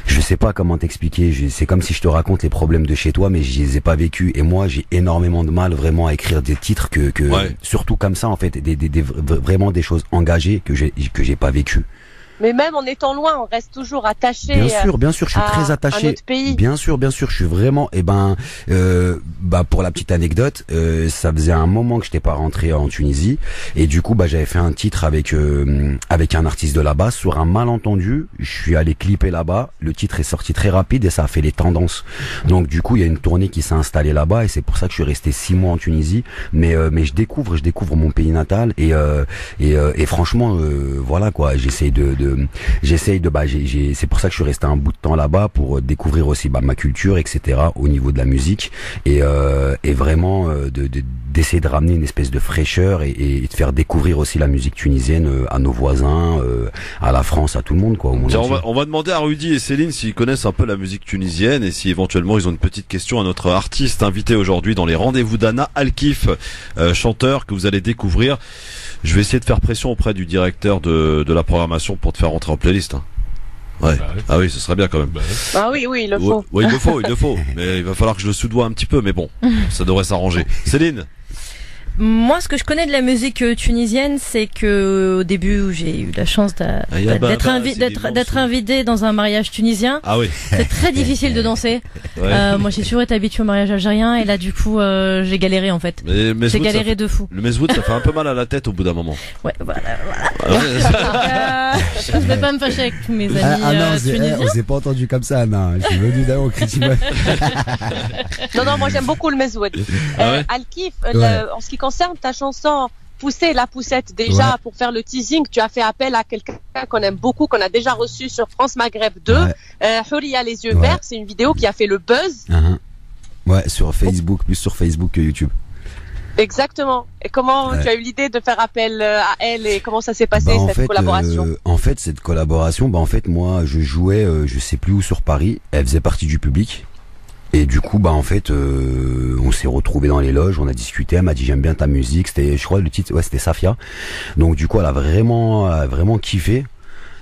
S8: je sais pas comment t'expliquer, c'est comme si je te raconte les problèmes de chez toi, mais je les ai pas vécus, et moi j'ai énormément de mal vraiment à écrire des titres surtout comme ça en fait, vraiment des choses engagées que j'ai pas vécues.
S7: Mais même en étant loin, on reste toujours attaché.
S8: Bien sûr, je suis très attaché.
S7: À notre pays.
S8: Bien sûr, je suis vraiment. Pour la petite anecdote, ça faisait un moment que j'étais pas rentré en Tunisie, et du coup, j'avais fait un titre avec un artiste de là-bas sur un malentendu. Je suis allé clipper là-bas. Le titre est sorti très rapide et ça a fait les tendances. Donc du coup, il y a une tournée qui s'est installée là-bas, et c'est pour ça que je suis resté 6 mois en Tunisie. Mais je découvre mon pays natal, et franchement, voilà quoi. C'est pour ça que je suis resté un bout de temps là-bas, pour découvrir aussi ma culture, etc. au niveau de la musique, et vraiment d'essayer de ramener une espèce de fraîcheur, et de faire découvrir aussi la musique tunisienne à nos voisins, à la France, à tout le monde quoi.
S2: On va demander à Rudy et Céline s'ils connaissent un peu la musique tunisienne, et si éventuellement ils ont une petite question à notre artiste invité aujourd'hui dans les rendez-vous d'Anna, Al-Kif, chanteur que vous allez découvrir. Je vais essayer de faire pression auprès du directeur de la programmation pour te faire rentrer en playlist. Ouais. Ah oui, ce serait bien quand même.
S7: Ah oui, il le faut.
S2: Ouais, il le faut. Mais il va falloir que je le soudoie un petit peu, mais bon, ça devrait s'arranger. Céline?
S3: Moi, ce que je connais de la musique tunisienne, c'est que au début, j'ai eu la chance d'être invité dans un mariage tunisien.
S2: Ah oui.
S3: C'est très difficile de danser. Ouais. Moi, j'ai toujours été habituée au mariage algérien, et là, du coup, j'ai galéré en fait. J'ai galéré de fou.
S2: Le mezwoud, ça fait un peu mal à la tête au bout d'un moment.
S3: Ouais, voilà. Je vais pas me fâcher avec tous mes amis tunisiens.
S8: On s'est pas entendu comme ça, non. Je suis venu d'ailleurs au critique.
S7: Non, moi j'aime beaucoup le mezwoud. Al-Kif, en ce qui concerne ta chanson Pousser la poussette, déjà pour faire le teasing, tu as fait appel à quelqu'un qu'on aime beaucoup, qu'on a déjà reçu sur France Maghreb 2, Houria les yeux verts. C'est une vidéo qui a fait le buzz.
S8: Ouais, sur Facebook, plus sur Facebook que YouTube.
S7: Exactement. Et comment tu as eu l'idée de faire appel à elle et comment ça s'est passé cette collaboration?
S8: En fait, cette collaboration, en fait, moi, je jouais, je sais plus où sur Paris. Elle faisait partie du public. Et du coup, en fait, on s'est retrouvés dans les loges, on a discuté. Elle m'a dit j'aime bien ta musique. C'était, je crois, le titre, c'était Safia. Donc du coup, elle a vraiment kiffé.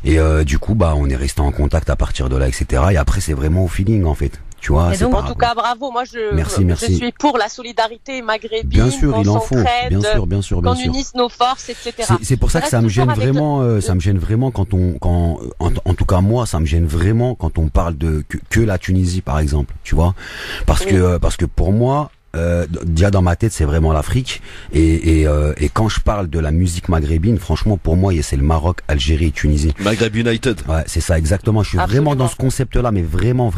S8: Et du coup, on est resté en contact à partir de là, etc. Et après, c'est vraiment au feeling, en fait. Tu vois,
S7: et donc, en tout cas, bravo. Moi,
S8: merci.
S7: Je suis pour la solidarité maghrébine.
S8: Bien sûr, il en faut. Bien sûr.
S7: Qu'on unisse nos forces, etc.
S8: C'est pour ça que ça me gêne vraiment. Ça me gêne vraiment en tout cas moi, ça me gêne vraiment quand on parle de que la Tunisie, par exemple. Tu vois, parce que pour moi. Déjà dans ma tête c'est vraiment l'Afrique et quand je parle de la musique maghrébine, franchement pour moi c'est le Maroc, Algérie et Tunisie.
S2: Maghreb United.
S8: Ouais, c'est ça exactement. Je suis vraiment dans ce concept-là, mais vraiment.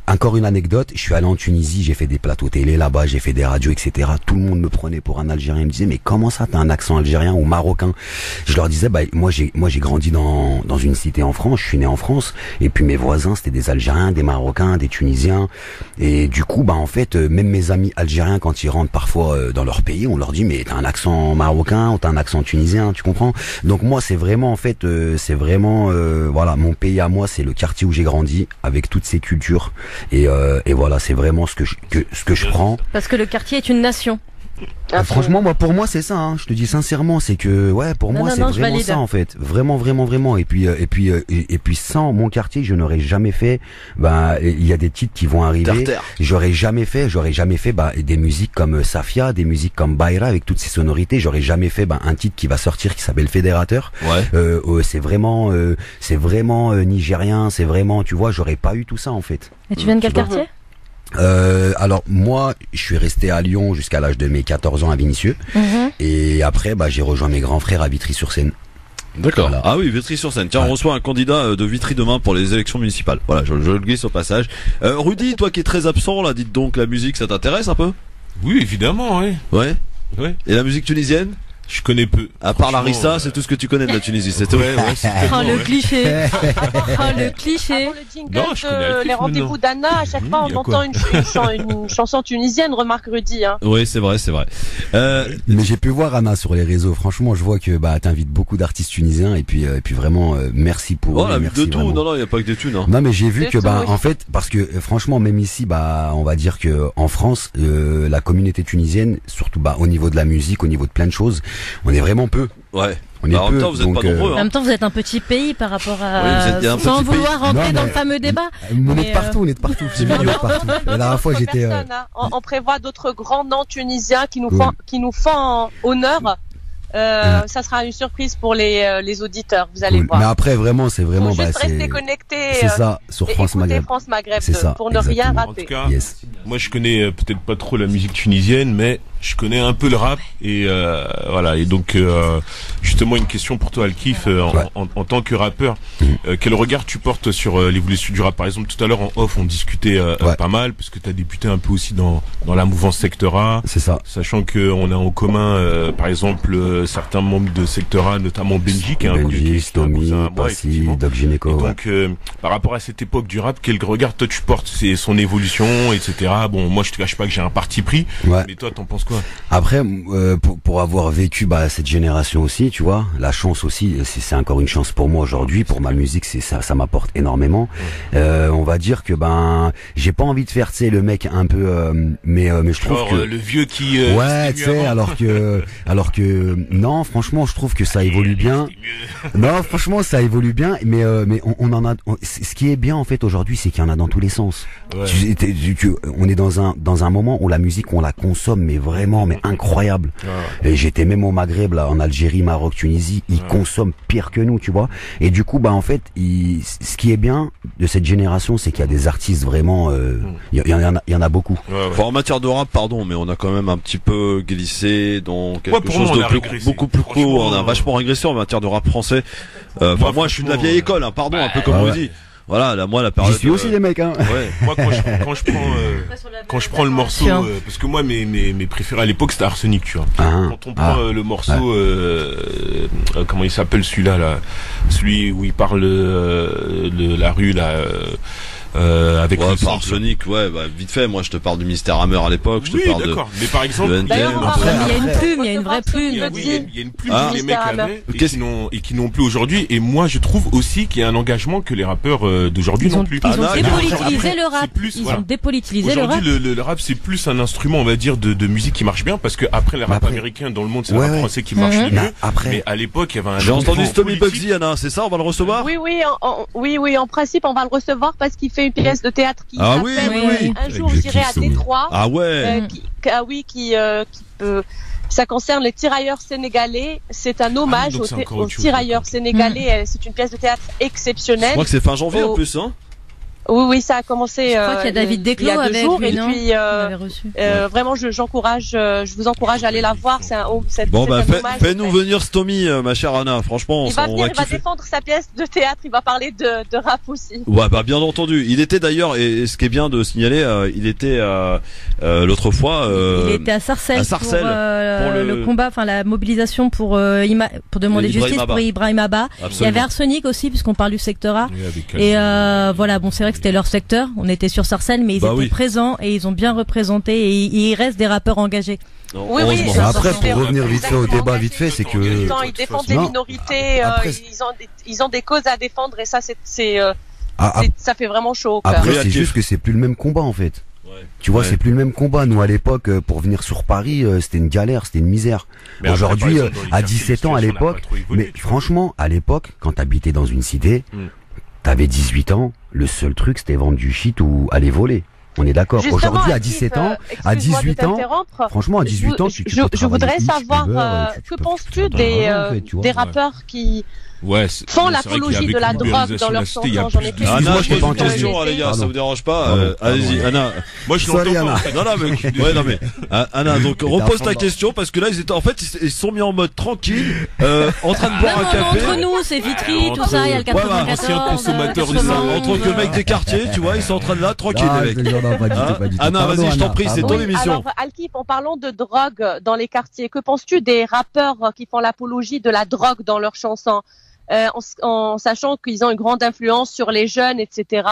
S8: Encore une anecdote, je suis allé en Tunisie, j'ai fait des plateaux télé là-bas, j'ai fait des radios, etc. Tout le monde me prenait pour un Algérien, il me disait mais comment ça t'as un accent algérien ou marocain? Je leur disais moi j'ai grandi dans une cité en France, je suis né en France et puis mes voisins c'était des Algériens, des Marocains, des Tunisiens et du coup en fait même mes amis algériens quand ils rentrent parfois dans leur pays, on leur dit mais t'as un accent marocain ou t'as un accent tunisien, tu comprends? Donc moi c'est vraiment voilà, mon pays à moi, c'est le quartier où j'ai grandi avec toutes ces cultures et voilà, c'est vraiment ce que je prends.
S3: Parce que le quartier est une nation.
S8: Franchement, pour moi, c'est ça. Hein. Je te dis sincèrement, c'est que, pour moi, c'est vraiment ça en fait, vraiment. Et puis, sans mon quartier, je n'aurais jamais fait. Il y a des titres qui vont arriver. J'aurais jamais fait des musiques comme Safia, des musiques comme Bayra avec toutes ces sonorités. J'aurais jamais fait un titre qui va sortir qui s'appelle Fédérateur. Ouais. C'est vraiment nigérien. C'est vraiment, tu vois, j'aurais pas eu tout ça en fait.
S3: Et tu viens de quel quartier?
S8: Alors moi je suis resté à Lyon jusqu'à l'âge de mes 14 ans à Vénissieux et après j'ai rejoint mes grands frères à Vitry-sur-Seine.
S2: D'accord. Voilà. Ah oui, Vitry-sur-Seine. Tiens, on reçoit un candidat de Vitry demain pour les élections municipales. Voilà, je le glisse au passage. Rudy, toi qui es très absent là, dites donc, la musique ça t'intéresse un peu?
S4: Oui, évidemment, oui.
S2: Ouais. Et la musique tunisienne?
S4: Je connais peu.
S2: À part Larissa, c'est tout ce que tu connais de la Tunisie, c'est tout.
S3: Le cliché. Le cliché.
S7: Le jingle les rendez-vous d'Anna, à chaque fois on entend une chanson tunisienne, remarque Rudy. Hein.
S2: Oui, c'est vrai.
S8: Mais j'ai pu voir Anna sur les réseaux. Franchement, je vois que t'invites beaucoup d'artistes tunisiens et puis vraiment merci pour.
S2: Oh, la de tout. Vraiment. Non, il y a pas que des tunes. Hein.
S8: Non, mais j'ai vu que en fait, parce que franchement, même ici, on va dire que en France, la communauté tunisienne, surtout au niveau de la musique, au niveau de plein de choses. On est vraiment peu.
S2: Ouais.
S8: On est
S2: en même temps, vous êtes pas nombreux.
S3: En même temps, vous êtes un petit pays par rapport à.
S2: Oui,
S3: sans vouloir rentrer dans le fameux débat.
S8: On est partout. C'est mignon partout. La dernière fois, j'étais.
S7: On prévoit d'autres grands noms tunisiens qui nous font honneur. Ça sera une surprise pour les auditeurs, vous allez voir.
S8: Mais après vraiment c'est vraiment
S7: juste rester connecté.
S8: C'est ça sur France Maghreb.
S7: C'est ça, pour ne rien rater.
S4: En tout cas, moi je connais peut-être pas trop la musique tunisienne, mais je connais un peu le rap et voilà. Et donc justement une question pour toi Alkif en tant que rappeur, quel regard tu portes sur l'évolution du rap? Par exemple tout à l'heure en off on discutait pas mal parce que tu as débuté un peu aussi dans la mouvance Secteur A.
S8: C'est ça.
S4: Sachant que on a en commun par exemple certains membres de Secteur A, notamment Benji qui est
S8: Benji, Stomy, Passy, Doc Gynéco.
S4: Donc par rapport à cette époque du rap, quel regard toi tu portes? C'est son évolution, etc. Bon moi je te cache pas que j'ai un parti pris, mais toi t'en penses quoi?
S8: Après, pour avoir vécu cette génération aussi, tu vois, la chance aussi, c'est encore une chance pour moi aujourd'hui, pour ma musique, ça m'apporte énormément. On va dire que j'ai pas envie de faire, tu sais, le mec un peu, mais je trouve que
S4: le vieux qui
S8: tu sais, alors que non, franchement, je trouve que ça évolue bien. Non, franchement, ça évolue bien, mais on en a. Ce qui est bien en fait aujourd'hui, c'est qu'il y en a dans tous les sens. On est dans un moment où la musique, on la consomme, mais vraiment, mais incroyable. Et j'étais même au Maghreb, là, en Algérie, Maroc, Tunisie, ils consomment pire que nous, tu vois. Et du coup, en fait, ce qui est bien de cette génération, c'est qu'il y a des artistes vraiment, il y en a beaucoup.
S2: Enfin, en matière de rap, pardon, mais on a quand même un petit peu glissé dans quelque chose de beaucoup plus court. On a vachement régressé en matière de rap français. Moi, je suis de la vieille école, hein, pardon, un peu comme on dit. Voilà, la période.
S8: J'y suis aussi les mecs, hein.
S4: Ouais. Moi, quand je prends le morceau, parce que moi, mes préférés à l'époque, c'était Arsenic, tu vois. Quand on prend le morceau, comment il s'appelle celui-là, là, celui où il parle de la rue, là, avec
S2: Arsenic, vite fait. Moi, je te parle du Mr Hammer à l'époque. Je te parle
S4: d'accord. Mais par exemple,
S3: il y a une plume, il y a une vraie plume.
S4: Il y a une plume que les mecs avaient et qui n'ont plus aujourd'hui. Et moi, je trouve aussi qu'il y a un engagement que les rappeurs d'aujourd'hui n'ont plus.
S3: Ils ont dépolitisé le rap. Ils ont dépolitisé le rap.
S4: Aujourd'hui, le rap, c'est plus un instrument, on va dire, de musique qui marche bien, parce que après le rap américain dans le monde, c'est le rap français qui marche le mieux. Mais à l'époque, il y avait un.
S2: J'ai entendu Stomy Bugsy, Anna. C'est ça, on va le recevoir?
S7: Oui, en principe, on va le recevoir parce qu'il fait une pièce de théâtre qui s'appelle Un jour j'irai à Détroit.
S2: Ah ouais.
S7: Qui peut. Ça concerne les tirailleurs sénégalais. C'est un hommage aux tirailleurs sénégalais. C'est une pièce de théâtre exceptionnelle.
S2: Je crois que c'est fin janvier en plus, hein.
S7: Oui, ça a commencé.
S3: Je crois qu'il y a David Desclos avec
S7: jours,
S3: lui,
S7: et puis vraiment, je vous encourage à aller la voir. C'est un
S2: fais-nous venir Stomy, ma chère Anna. Franchement,
S7: il va défendre sa pièce de théâtre. Il va parler de rap aussi.
S2: Ouais, bien entendu. Il était d'ailleurs, et ce qui est bien de signaler, il était l'autre fois.
S3: Il était à Sarcelles pour le combat, enfin la mobilisation pour demander justice pour Ibrahim Abba. Il y avait Arsenic aussi, puisqu'on parle du secteur A. Et voilà, bon, c'est vrai que c'était leur secteur. On était sur Sarcelles, mais ils étaient présents et ils ont bien représenté et il reste des rappeurs engagés.
S7: Oui.
S8: Après, pour revenir vite fait au débat, c'est que
S7: ils défendent des minorités, ils ont des causes à défendre et ça, ça fait vraiment chaud.
S8: Après, c'est juste que c'est plus le même combat en fait. Tu vois, c'est plus le même combat. Nous, à l'époque, pour venir sur Paris, c'était une galère, c'était une misère. Aujourd'hui, à 17 ans, à l'époque, mais franchement, à l'époque, quand t'habitais dans une cité, t'avais 18 ans, le seul truc c'était vendre du shit ou aller voler. On est d'accord. Aujourd'hui, à 17 ans, à 18 ans, franchement, à 18 ans,
S7: je voudrais savoir, que penses-tu des rappeurs qui font l'apologie de la drogue dans leur chanson?
S2: Anna, je pose une question, les gars, ça vous dérange pas? Allez-y, Anna.
S4: Moi, je l'entends pas.
S2: Non, mais, Anna, donc, repose ta question, parce que là, ils se sont mis en mode tranquille, en train de boire un café.
S3: Entre nous, c'est Vitry, tout ça, il y a le 94.
S2: Entre que le mec des quartiers, tu vois, ils sont en train de là, tranquille, les mecs. Anna, vas-y, je t'en prie, c'est ton émission.
S7: Alors, Alkip, en parlant de drogue dans les quartiers, que penses-tu des rappeurs qui font l'apologie de la drogue dans leurs chansons? En sachant qu'ils ont une grande influence sur les jeunes, etc.,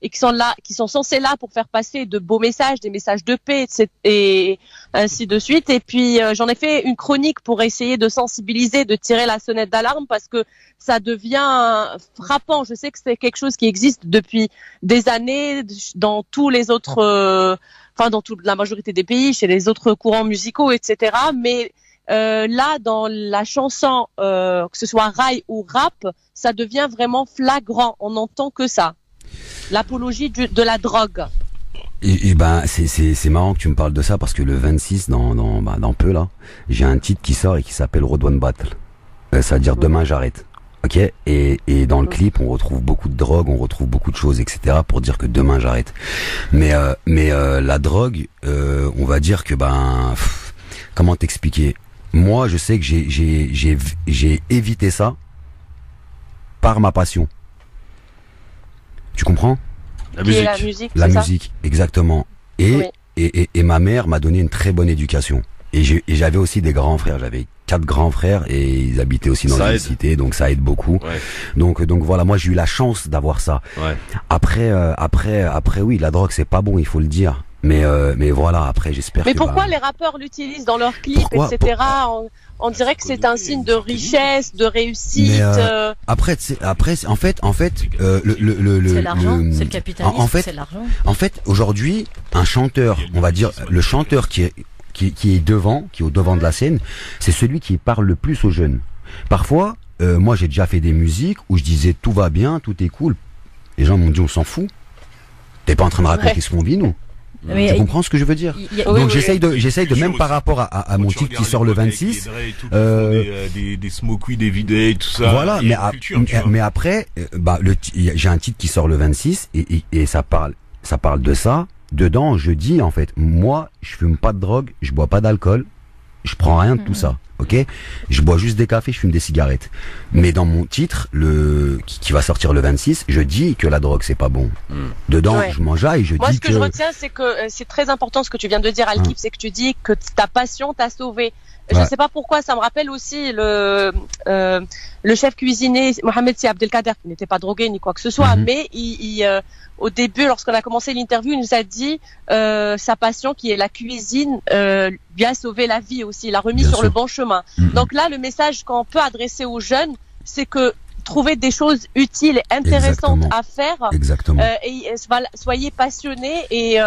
S7: et qui sont censés là pour faire passer de beaux messages, des messages de paix, etc., et ainsi de suite. Et puis j'en ai fait une chronique pour essayer de sensibiliser, de tirer la sonnette d'alarme, parce que ça devient frappant. Je sais que c'est quelque chose qui existe depuis des années dans tous les autres, dans toute la majorité des pays, chez les autres courants musicaux, etc., mais là, dans la chanson, que ce soit rail ou rap, ça devient vraiment flagrant. On n'entend que ça. L'apologie de la drogue.
S8: Et c'est marrant que tu me parles de ça, parce que le 26 dans peu là, j'ai un titre qui sort et qui s'appelle Road One Battle. Ça veut dire demain j'arrête. Ok, et dans le clip on retrouve beaucoup de drogue, on retrouve beaucoup de choses, etc. pour dire que demain j'arrête. Mais la drogue, on va dire que comment t'expliquer? Moi, je sais que j'ai évité ça par ma passion. Tu comprends?
S7: La
S8: musique, exactement. Et ma mère m'a donné une très bonne éducation. Et j'avais aussi des grands frères. J'avais 4 grands frères et ils habitaient aussi dans une cité, donc ça aide beaucoup. Ouais. Donc voilà, moi j'ai eu la chance d'avoir ça. Ouais. Après, oui, la drogue c'est pas bon, il faut le dire. Mais voilà, après j'espère.
S7: Mais pourquoi les rappeurs l'utilisent dans leurs clips, etc. On dirait que c'est un signe de richesse, de réussite.
S8: Mais après, en fait,
S3: c'est l'argent, c'est le capitalisme, c'est l'argent.
S8: En fait, aujourd'hui, un chanteur, on va dire, le chanteur qui est au devant de la scène, c'est celui qui parle le plus aux jeunes. Parfois, moi j'ai déjà fait des musiques où je disais tout va bien, tout est cool. Les gens m'ont dit on s'en fout. T'es pas en train de raconter ce qu'on vit, nous. Mais tu comprends ce que je veux dire? Donc j'essaye de même par rapport à mon titre qui sort le 26,
S4: des Smokey, des Videy et tout ça.
S8: Voilà, mais après, j'ai un titre qui sort le 26 et ça parle de ça. Dedans, je dis en fait, moi, je fume pas de drogue, je bois pas d'alcool, je prends rien de tout ça, ok? Je bois juste des cafés, je fume des cigarettes. Mais dans mon titre, qui va sortir le 26, je dis que la drogue c'est pas bon. Dedans, je m'enjaille, je dis que...
S7: Moi, ce que je retiens, c'est que c'est très important ce que tu viens de dire, Alkip, c'est que tu dis que ta passion t'a sauvé. Je ne sais pas pourquoi, ça me rappelle aussi le chef cuisinier Mohamed Si Abdelkader, qui n'était pas drogué ni quoi que ce soit, mais au début, lorsqu'on a commencé l'interview, il nous a dit sa passion, qui est la cuisine, lui a sauvé la vie aussi, il l'a remis sur le bon chemin. Donc là, le message qu'on peut adresser aux jeunes, c'est que trouver des choses utiles et intéressantes à faire.
S8: Exactement.
S7: Et soyez passionnés et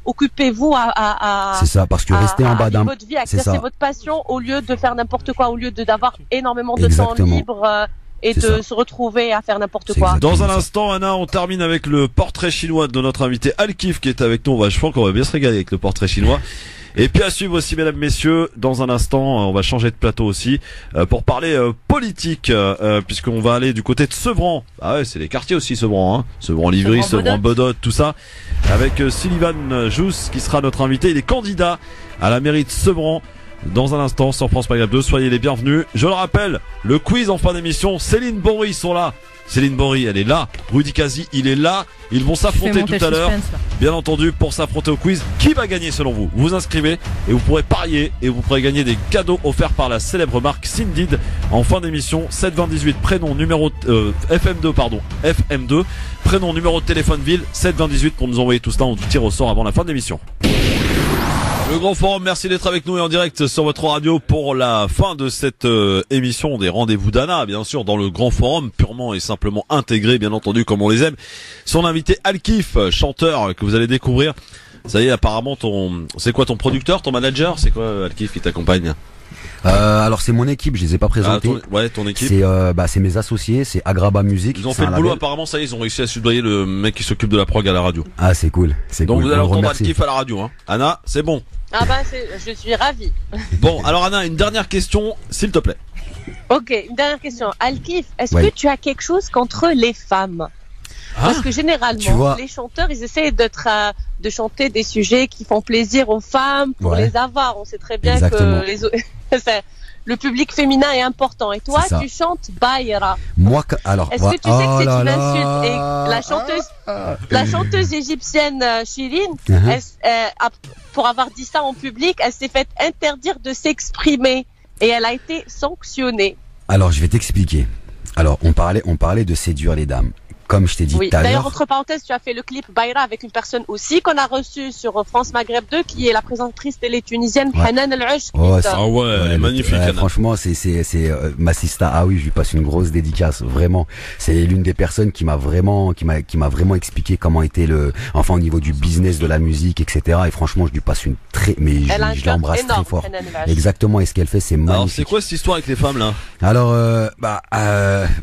S7: occupez-vous à
S8: c'est ça, parce que rester en bas d'un
S7: votre vie, à exercer votre passion au lieu de faire n'importe quoi, au lieu d'avoir énormément de temps libre et de se retrouver à faire n'importe quoi.
S2: Dans un instant, Anna, on termine avec le portrait chinois de notre invité Al-Kif qui est avec nous. Je pense qu'on va bien se régaler avec le portrait chinois. Et puis à suivre aussi, mesdames, messieurs, dans un instant, on va changer de plateau aussi pour parler politique, puisqu'on va aller du côté de Sevran. Ah ouais, c'est les quartiers aussi, Sevran, hein. Sevran-Livry, Sevran-Bodot, tout ça, avec Sullivan Jousse qui sera notre invité. Il est candidat à la mairie de Sevran. Dans un instant, sur France Maghreb 2, soyez les bienvenus. Je le rappelle, le quiz en fin d'émission, Céline Bory sont là. Céline Bory, elle est là. Rudy Kazi, il est là. Ils vont s'affronter tout à l'heure. Bien entendu, pour s'affronter au quiz. Qui va gagner selon vous? Vous vous inscrivez et vous pourrez parier et vous pourrez gagner des cadeaux offerts par la célèbre marque Sindid en fin d'émission. 72018, prénom numéro FM2, prénom numéro de téléphone ville 72018 pour nous envoyer tout cela. On vous tire au sort avant la fin de l'émission. Le Grand Forum, merci d'être avec nous et en direct sur votre radio pour la fin de cette émission des rendez-vous d'Anna, bien sûr, dans le Grand Forum, purement et simplement intégré, bien entendu, comme on les aime. Son invité Al-Kif, chanteur que vous allez découvrir. Ça y est, apparemment, c'est quoi ton producteur, ton manager? C'est quoi Al-Kif qui t'accompagne?
S8: Alors c'est mon équipe, je les ai pas présentés.
S2: Ton équipe.
S8: C'est mes associés, c'est Agraba Music.
S2: Ils ont fait le boulot apparemment, ça y est, ils ont réussi à soudoyer le mec qui s'occupe de la prog à la radio.
S8: Ah c'est cool,
S2: Donc vous allez entendre Al-Kif à la radio, hein. Anna, c'est bon.
S7: Ah bah je suis ravie.
S2: Bon, alors Anna, une dernière question, s'il te plaît.
S7: Ok, une dernière question. Al-Kif, est-ce que tu as quelque chose contre les femmes? Parce que généralement, les chanteurs, ils essaient de chanter des sujets qui font plaisir aux femmes pour les avoir. On sait très bien que le public féminin est important. Et toi, tu chantes Bayra.
S8: Moi, alors.
S7: Est-ce que tu sais que c'est une insulte? Et la chanteuse égyptienne Shirin, pour avoir dit ça en public, elle s'est fait interdire de s'exprimer et elle a été sanctionnée.
S8: Alors, je vais t'expliquer. Alors, on parlait de séduire les dames. Comme je t'ai dit tout à l'heure.
S7: D'ailleurs, entre parenthèses, tu as fait le clip Bayra avec une personne aussi qu'on a reçue sur France Maghreb 2, qui est la présentatrice télé tunisienne Hanan El-Ush.
S2: Ah ouais, magnifique.
S8: Franchement, c'est ma sista. Ah oui, je lui passe une grosse dédicace. Vraiment, c'est l'une des personnes qui m'a vraiment expliqué comment était au niveau du business de la musique, etc. Et franchement, je lui passe je l'embrasse très fort. Exactement. Et ce qu'elle fait, c'est magnifique.
S2: Alors, c'est quoi cette histoire avec les femmes là?
S8: Alors,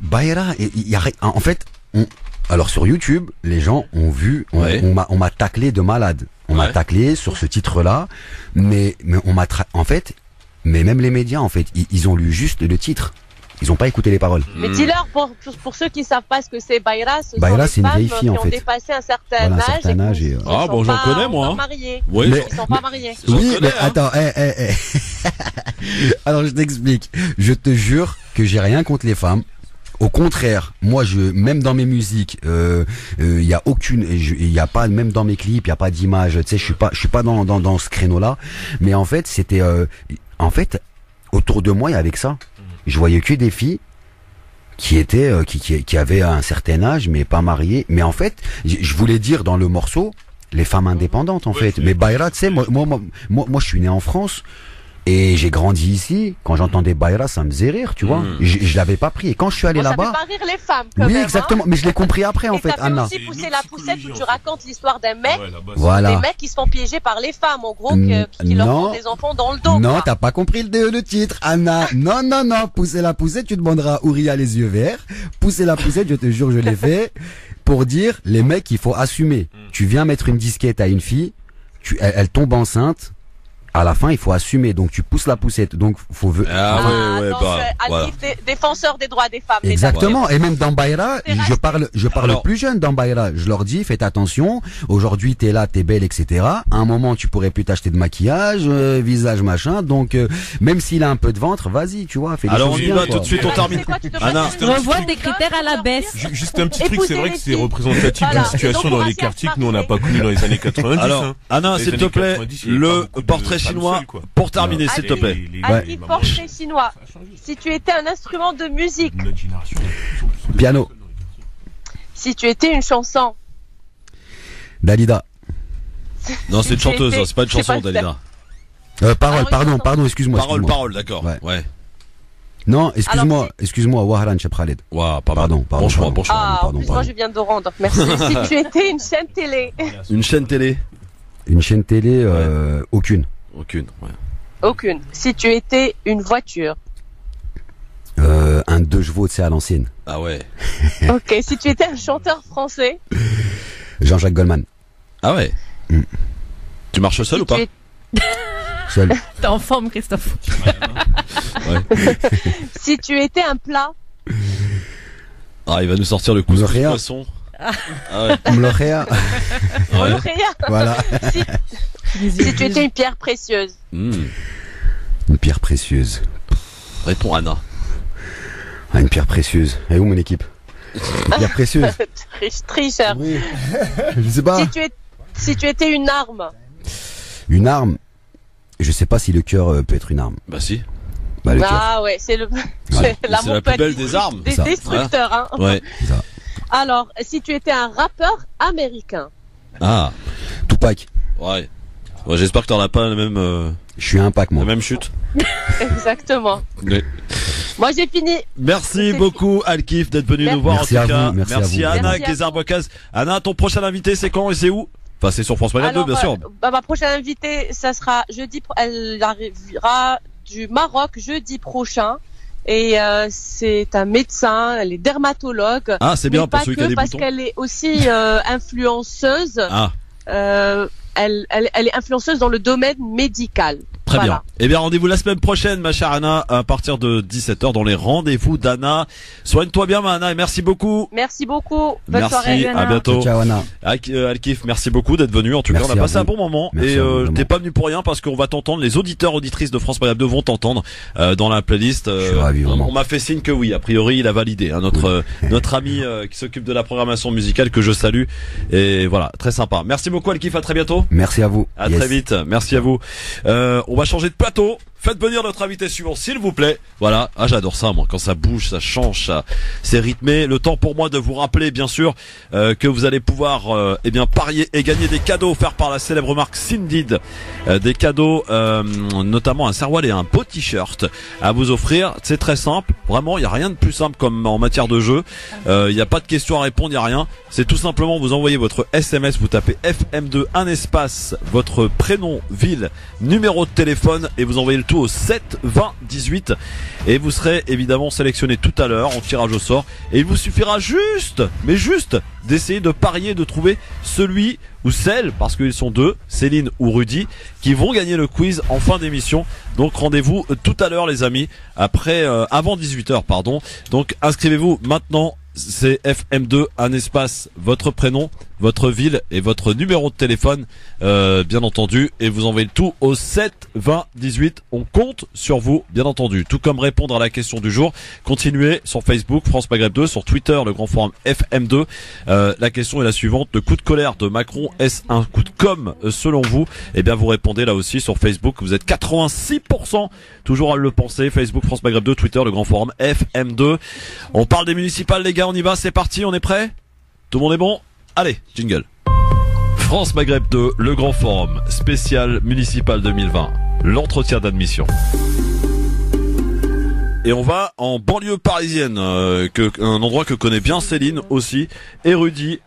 S8: Bayra, en fait. Alors sur YouTube, les gens ont vu, on m'a taclé de malade. On m'a taclé sur ce titre-là, mais on m'a mais même les médias en fait, ils ont lu juste le titre. Ils ont pas écouté les paroles.
S7: Mais dis-leur pour ceux qui savent pas ce que c'est Bayra,
S8: Bayra, c'est une vieille fille en fait.
S7: Qui ont dépassé un certain âge.
S2: Ah bon, j'en connais moi.
S7: Oui, ils sont pas mariés.
S8: Oui, mais attends, Alors je t'explique. Je te jure que j'ai rien contre les femmes. Au contraire, moi, même dans mes musiques, il y a pas, même dans mes clips, il y a pas d'image. Tu sais, je suis pas dans ce créneau-là. Mais en fait, c'était, autour de moi, il y avait que ça. Je voyais que des filles qui étaient, qui avaient un certain âge, mais pas mariées. Mais en fait, je voulais dire dans le morceau, les femmes indépendantes, en fait. Mais Bayra, tu sais, moi, je suis né en France. Et j'ai grandi ici. Quand j'entendais Bayra, ça me faisait rire, tu vois. Je l'avais pas pris. Et quand je suis allé là-bas,
S7: ça fait pas rire les femmes. Quand
S8: oui,
S7: même,
S8: exactement. Mais je l'ai compris après, en fait, Anna.
S7: Tu as aussi poussé la poussette où tu racontes l'histoire d'un mec,
S8: des
S7: mecs qui se font piéger par les femmes, en gros, qui leur font des enfants dans le dos.
S8: Non, t'as pas compris le titre, Anna. Non. Pousser la poussette, tu demanderas à Ouria les yeux verts. Pousser la poussette, je te jure, je l'ai fait pour dire les mecs, il faut assumer. Tu viens mettre une disquette à une fille, elle tombe enceinte. À la fin, il faut assumer. Donc, tu pousses la poussette. Donc, faut.
S7: Défenseur des droits des femmes.
S8: Exactement. Et même dans Bayra, je parle plus jeune dans Bayra. Je leur dis, faites attention. Aujourd'hui, t'es là, t'es belle, etc. À un moment, tu pourrais plus t'acheter de maquillage, visage, machin. Donc, même s'il a un peu de ventre, vas-y, tu vois. Fais des
S2: alors,
S8: choses
S2: on y va tout de suite. On termine.
S3: Anna, revois tes critères à la baisse.
S4: Juste un petit truc. C'est vrai que c'est représentatif d'une situation dans les quartiers que nous on n'a pas connu dans les années 90.
S2: Alors, Anna, s'il te plaît, le portrait chinois pour terminer, s'il te plaît.
S7: Ali, portrait chinois. Si tu étais un instrument de musique.
S8: Piano.
S7: Si tu étais une chanson.
S8: Dalida.
S2: Non, c'est une chanteuse, c'est pas une chanson, Dalida.
S8: Pardon, excuse-moi.
S2: Parole, d'accord. Ouais.
S8: Non, excuse-moi, Wahran Chepkhaled.
S2: Pardon.
S8: Bon choix.
S7: En plus, moi, je viens d'Oran, donc merci. Si tu étais une chaîne télé.
S2: Une chaîne télé?
S8: Une chaîne télé, aucune.
S7: Aucune. Si tu étais une voiture.
S8: Un 2 chevaux, tu sais, à l'ancienne.
S2: Ah ouais.
S7: Ok. Si tu étais un chanteur français.
S8: Jean-Jacques Goldman.
S2: Ah ouais. Tu marches seul ou pas?
S8: Seul.
S3: T'es en forme, Christophe.
S7: Si tu étais un plat.
S2: Ah, il va nous sortir le couscous poisson.
S8: Ah ouais. Mlochea. Voilà.
S7: Si tu étais une pierre précieuse.
S8: Une pierre précieuse.
S2: Réponds Anna.
S8: Une pierre précieuse. Et où mon équipe? Une pierre précieuse.
S7: Tricheur.
S8: Oui. Je sais pas.
S7: Si tu étais une arme.
S8: Une arme. Je sais pas si le cœur peut être une arme.
S2: Bah si.
S8: Le cœur.
S7: Ouais, c'est
S2: la plus belle des armes.
S7: Des destructeurs, hein.
S2: Ouais.
S8: C'est ça.
S7: Alors, si tu étais un rappeur américain.
S2: Ah.
S8: Tupac.
S2: Ouais. J'espère que t'en as pas la même.
S8: Je suis un pack, moi.
S2: La même chute.
S7: Exactement.
S2: Oui.
S7: Moi, j'ai fini.
S2: Merci beaucoup, Alkif, d'être venu nous voir.
S8: Merci
S2: en tout cas.
S8: Merci
S2: à Anna Kézarbocaz. Anna, ton prochain invité, c'est quand et c'est où? Enfin, c'est sur France Maghreb 2, bien sûr.
S7: Ma prochaine invitée, ça sera jeudi. Elle arrivera du Maroc jeudi prochain. Et c'est un médecin, elle est dermatologue.
S2: Ah, c'est bien pour celui qui a des boutons.
S7: Parce qu'elle est aussi influenceuse.
S2: Ah.
S7: Elle est influenceuse dans le domaine médical.
S2: Très bien. Eh bien, rendez-vous la semaine prochaine, ma chère Anna, à partir de 17h dans les rendez-vous d'Anna. Soigne-toi bien, ma Anna, et merci beaucoup.
S7: Merci beaucoup. Bonne soirée,
S2: à bientôt.
S8: Ciao, Anna.
S2: Alkif, merci beaucoup d'être venu. En tout cas, on a passé un bon moment.
S8: Merci
S2: t'es pas venu pour rien parce qu'on va t'entendre. Les auditeurs, auditrices de France Maghreb 2 vont t'entendre dans la playlist.
S8: Je suis ravi, vraiment.
S2: On m'a fait signe que oui. A priori, il a validé. Hein, notre ami qui s'occupe de la programmation musicale que je salue. Et voilà, très sympa. Merci beaucoup, Alkif. À très bientôt.
S8: Merci à vous.
S2: À très vite. Merci à vous. On va changer de plateau. Faites venir notre invité suivant, s'il vous plaît. Voilà. Ah, j'adore ça, moi. Quand ça bouge, ça change, c'est rythmé. Le temps pour moi de vous rappeler, bien sûr, que vous allez pouvoir, parier et gagner des cadeaux offerts par la célèbre marque Sindid. Des cadeaux, notamment un Serwal et un beau t-shirt à vous offrir. C'est très simple. Vraiment, il y a rien de plus simple comme en matière de jeu. Il n'y a pas de questions à répondre, il n'y a rien. C'est tout simplement, vous envoyez votre SMS, vous tapez FM2, un espace, votre prénom, ville, numéro de téléphone et vous envoyez le tout au 7 20 18 et vous serez évidemment sélectionné tout à l'heure en tirage au sort et il vous suffira juste d'essayer de parier, de trouver celui ou celle, parce qu'ils sont deux, Céline ou Rudy, qui vont gagner le quiz en fin d'émission. Donc rendez-vous tout à l'heure les amis, avant 18h pardon. Donc inscrivez-vous maintenant, c'est FM2, un espace, votre prénom, votre ville et votre numéro de téléphone, bien entendu, et vous envoyez le tout au 7 20 18. On compte sur vous, bien entendu. Tout comme répondre à la question du jour, continuez sur Facebook France Maghreb 2, sur Twitter le grand forum FM2. La question est la suivante: le coup de colère de Macron, est-ce un coup de com' selon vous? Eh bien vous répondez là aussi sur Facebook. Vous êtes 86% toujours à le penser. Facebook France Maghreb 2, Twitter le grand forum FM2. On parle des municipales les gars, on y va, c'est parti, on est prêt? Tout le monde est bon? Allez, jingle. France Maghreb 2, le grand forum spécial municipal 2020, l'entretien d'admission. Et on va en banlieue parisienne, un endroit que connaît bien Céline aussi, et Rudy,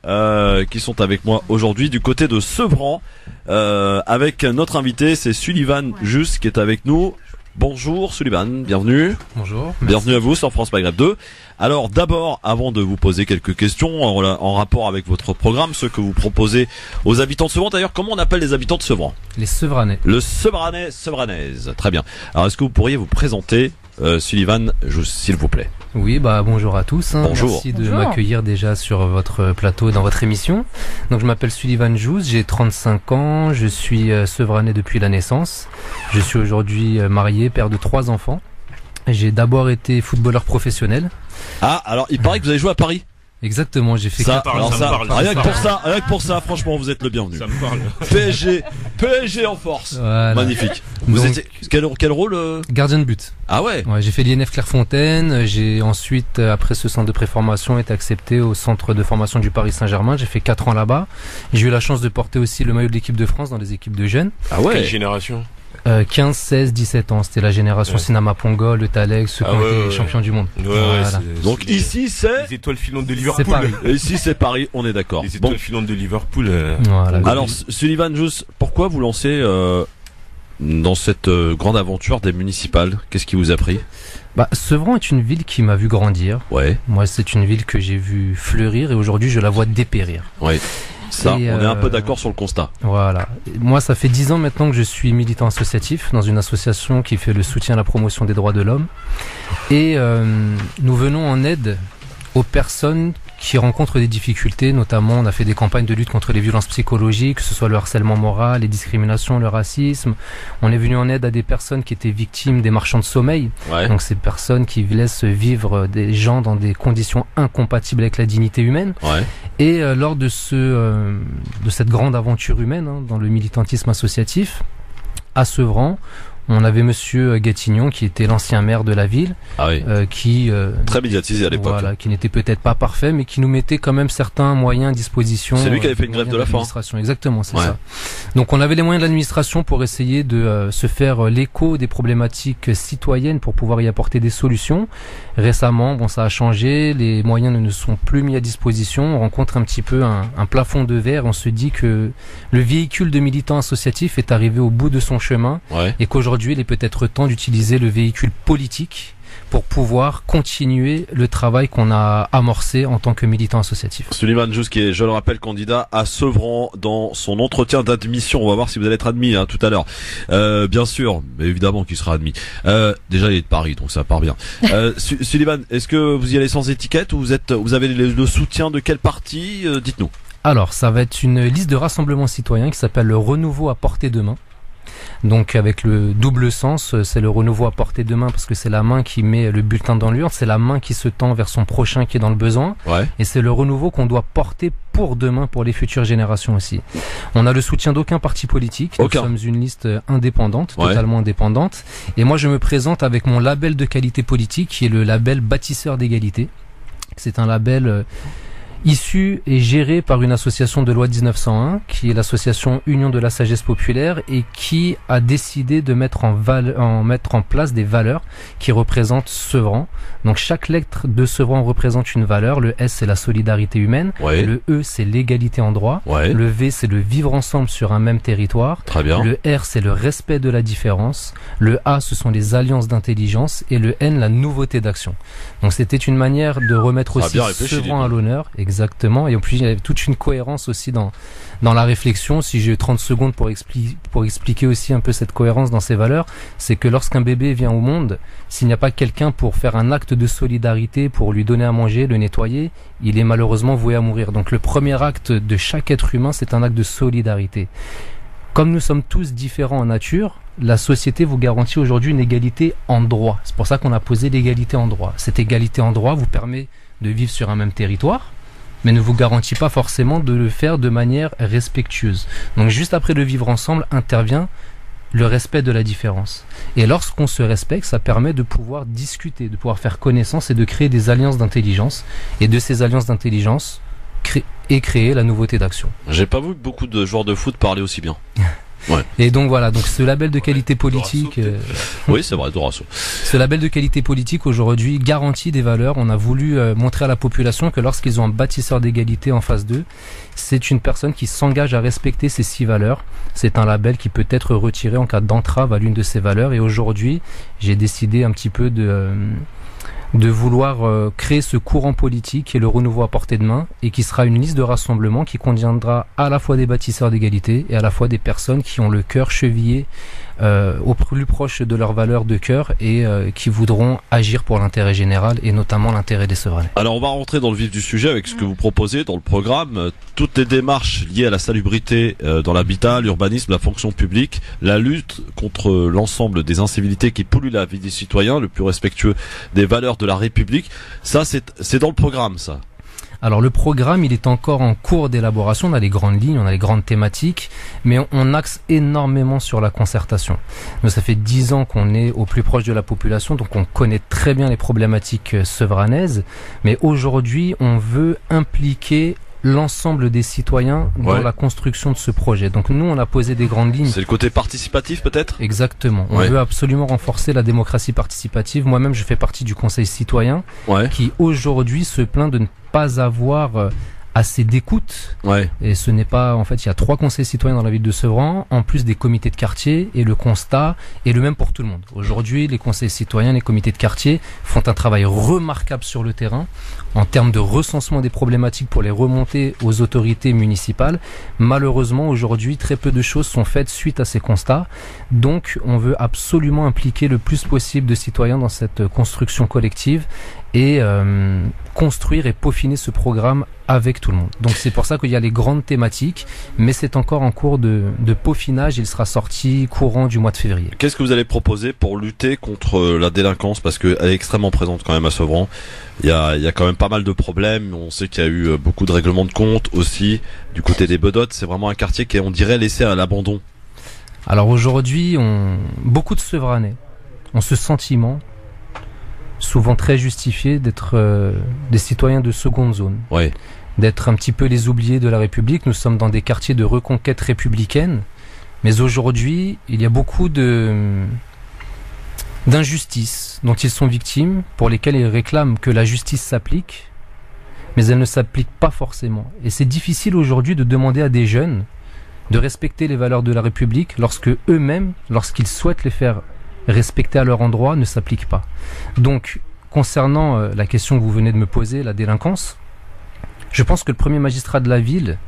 S2: qui sont avec moi aujourd'hui du côté de Sevran, avec notre invité, c'est Sullivan Jus qui est avec nous. Bonjour Sullivan, bienvenue.
S9: Bonjour.
S2: Bienvenue à vous sur France Maghreb 2. Alors d'abord, avant de vous poser quelques questions en rapport avec votre programme, ce que vous proposez aux habitants de Sevran, d'ailleurs comment on appelle les habitants de Sevran?
S9: Les Sevranais.
S2: Le Sevranais, Sevranaise, très bien. Alors est-ce que vous pourriez vous présenter, Sullivan, s'il vous plaît?
S9: Oui, bonjour à tous.
S2: Bonjour.
S9: Merci de m'accueillir déjà sur votre plateau dans votre émission. Donc je m'appelle Sullivan Jus, j'ai 35 ans, je suis Sevranais depuis la naissance. Je suis aujourd'hui marié, père de 3 enfants. J'ai d'abord été footballeur professionnel.
S2: Ah, alors il paraît que vous avez joué à Paris?
S9: Exactement, j'ai fait
S2: rien que pour ça, franchement, vous êtes le bienvenu.
S4: Ça me parle.
S2: PSG en force.
S9: Voilà.
S2: Magnifique. Vous étiez quel rôle
S9: Gardien de but.
S2: Ah ouais.
S9: Ouais, j'ai fait l'INF Clairefontaine. J'ai ensuite, après ce centre de préformation, été accepté au centre de formation du Paris Saint-Germain. J'ai fait 4 ans là-bas. J'ai eu la chance de porter aussi le maillot de l'équipe de France dans les équipes de jeunes.
S2: Ah ouais.
S4: Quelle génération?
S9: 15, 16, 17 ans. C'était la génération Sinama Pongo, le Talex, ceux qui ont été champions du monde.
S2: Voilà. Donc ici c'est
S4: les étoiles filantes de Liverpool.
S9: C'est Paris.
S2: Ici c'est Paris, on est d'accord.
S4: Les étoiles filantes de Liverpool.
S9: Voilà.
S2: Alors Sullivan Juice, pourquoi vous lancez dans cette grande aventure des municipales? Qu'est-ce qui vous a pris?
S9: Sevran est une ville qui m'a vu grandir.
S2: Ouais.
S9: Moi, c'est une ville que j'ai vu fleurir et aujourd'hui je la vois dépérir.
S2: Ouais. Ça, on est un peu d'accord sur le constat.
S9: Voilà. Moi, ça fait 10 ans maintenant que je suis militant associatif dans une association qui fait le soutien à la promotion des droits de l'homme. Et nous venons en aide aux personnes qui rencontrent des difficultés. Notamment, on a fait des campagnes de lutte contre les violences psychologiques, que ce soit le harcèlement moral, les discriminations, le racisme. On est venu en aide à des personnes qui étaient victimes des marchands de sommeil. Ouais. Donc ces personnes qui laissent vivre des gens dans des conditions incompatibles avec la dignité humaine.
S2: Ouais.
S9: Et lors de cette grande aventure humaine dans le militantisme associatif, à Sevran, on avait monsieur Gatignon qui était l'ancien maire de la ville, qui
S2: très médiatisé à l'époque,
S9: voilà, qui n'était peut-être pas parfait, mais qui nous mettait quand même certains moyens à disposition.
S2: C'est lui qui avait fait une grève de la faim.
S9: Exactement, c'est ça. Donc on avait les moyens de l'administration pour essayer de se faire l'écho des problématiques citoyennes pour pouvoir y apporter des solutions. Récemment, ça a changé, les moyens ne sont plus mis à disposition. On rencontre un petit peu un plafond de verre. On se dit que le véhicule de militants associatifs est arrivé au bout de son chemin et qu'aujourd'hui il est peut-être temps d'utiliser le véhicule politique pour pouvoir continuer le travail qu'on a amorcé en tant que militant associatif.
S2: Sullivan Juice qui est, je le rappelle, candidat à Sevran dans son entretien d'admission. On va voir si vous allez être admis tout à l'heure. Bien sûr, mais évidemment qu'il sera admis. Déjà il est de Paris, donc ça part bien. Sullivan, est-ce que vous y allez sans étiquette ou vous avez le soutien de quel parti? Dites-nous.
S9: Alors, ça va être une liste de rassemblement citoyen qui s'appelle le Renouveau à portée de main. Donc avec le double sens, c'est le renouveau à portée de main parce que c'est la main qui met le bulletin dans l'urne, c'est la main qui se tend vers son prochain qui est dans le besoin, et c'est le renouveau qu'on doit porter pour demain, pour les futures générations aussi. On a le soutien d'aucun parti politique, nous sommes une liste indépendante, totalement indépendante, et moi je me présente avec mon label de qualité politique qui est le label Bâtisseur d'égalité. C'est un label issu et géré par une association de loi 1901 qui est l'association Union de la Sagesse Populaire et qui a décidé de mettre en place des valeurs qui représentent Sevran. Donc chaque lettre de Sevran représente une valeur. Le S c'est la solidarité humaine, le E c'est l'égalité en droit, le V c'est le vivre ensemble sur un même territoire,
S2: très bien.
S9: Le R c'est le respect de la différence, le A ce sont les alliances d'intelligence et le N la nouveauté d'action. Donc c'était une manière de remettre aussi Sevran à l'honneur. Exactement, et puis il y avait toute une cohérence aussi dans la réflexion. Si j'ai 30 secondes pour expliquer aussi un peu cette cohérence dans ces valeurs, c'est que lorsqu'un bébé vient au monde, s'il n'y a pas quelqu'un pour faire un acte de solidarité, pour lui donner à manger, le nettoyer, il est malheureusement voué à mourir. Donc le premier acte de chaque être humain, c'est un acte de solidarité. Comme nous sommes tous différents en nature, la société vous garantit aujourd'hui une égalité en droit. C'est pour ça qu'on a posé l'égalité en droit. Cette égalité en droit vous permet de vivre sur un même territoire, mais ne vous garantit pas forcément de le faire de manière respectueuse. Donc juste après le vivre ensemble intervient le respect de la différence. Et lorsqu'on se respecte, ça permet de pouvoir discuter, de pouvoir faire connaissance et de créer des alliances d'intelligence. Et de ces alliances d'intelligence, créer la nouveauté d'action.
S2: J'ai pas vu beaucoup de joueurs de foot parler aussi bien.
S9: Et donc voilà, donc ce label de qualité politique,
S2: oui c'est vrai, Dorasso.
S9: Ce label de qualité politique aujourd'hui garantit des valeurs. On a voulu montrer à la population que lorsqu'ils ont un bâtisseur d'égalité en face d'eux, c'est une personne qui s'engage à respecter ces 6 valeurs. C'est un label qui peut être retiré en cas d'entrave à l'une de ces valeurs. Et aujourd'hui, j'ai décidé un petit peu de vouloir créer ce courant politique qui est le renouveau à portée de main et qui sera une liste de rassemblement qui contiendra à la fois des bâtisseurs d'égalité et à la fois des personnes qui ont le cœur chevillé au plus proche de leurs valeurs de cœur et qui voudront agir pour l'intérêt général et notamment l'intérêt des Sevranais.
S2: Alors on va rentrer dans le vif du sujet avec ce que vous proposez dans le programme, toutes les démarches liées à la salubrité dans l'habitat, l'urbanisme, la fonction publique, la lutte contre l'ensemble des incivilités qui polluent la vie des citoyens, le plus respectueux des valeurs de la République. Ça c'est dans le programme ça.
S9: Alors le programme, il est encore en cours d'élaboration, on a les grandes lignes, on a les grandes thématiques, mais on axe énormément sur la concertation. Nous, ça fait 10 ans qu'on est au plus proche de la population, donc on connaît très bien les problématiques sevranaises, mais aujourd'hui, on veut impliquer l'ensemble des citoyens dans la construction de ce projet. Donc nous, on a posé des grandes lignes.
S2: C'est le côté participatif peut-être ?
S9: Exactement. On veut absolument renforcer la démocratie participative. Moi-même, je fais partie du conseil citoyen qui aujourd'hui se plaint de ne pas avoir assez d'écoute. Et ce n'est pas, en fait, il y a 3 conseils citoyens dans la ville de Sevran, en plus des comités de quartier, et le constat est le même pour tout le monde. Aujourd'hui, les conseils citoyens, les comités de quartier font un travail remarquable sur le terrain, en termes de recensement des problématiques pour les remonter aux autorités municipales. Malheureusement, aujourd'hui, très peu de choses sont faites suite à ces constats. Donc, on veut absolument impliquer le plus possible de citoyens dans cette construction collective et construire et peaufiner ce programme avec tout le monde. Donc c'est pour ça qu'il y a les grandes thématiques, mais c'est encore en cours de peaufinage. Il sera sorti courant du mois de février.
S2: Qu'est-ce que vous allez proposer pour lutter contre la délinquance, parce qu'elle est extrêmement présente quand même à Sevran. Il y a quand même pas mal de problèmes. On sait qu'il y a eu beaucoup de règlements de compte aussi du côté des Bedottes. C'est vraiment un quartier qui est, on dirait, laissé à l'abandon.
S9: Alors aujourd'hui, beaucoup de Sevranais ont ce sentiment, souvent très justifié, d'être des citoyens de seconde zone, d'être un petit peu les oubliés de la République. Nous sommes dans des quartiers de reconquête républicaine, mais aujourd'hui, il y a beaucoup d'injustices dont ils sont victimes, pour lesquelles ils réclament que la justice s'applique, mais elle ne s'applique pas forcément. Et c'est difficile aujourd'hui de demander à des jeunes de respecter les valeurs de la République lorsque eux-mêmes, lorsqu'ils souhaitent les faire respecter à leur endroit, ne s'appliquent pas. Donc, concernant la question que vous venez de me poser, la délinquance, je pense que le premier magistrat de la ville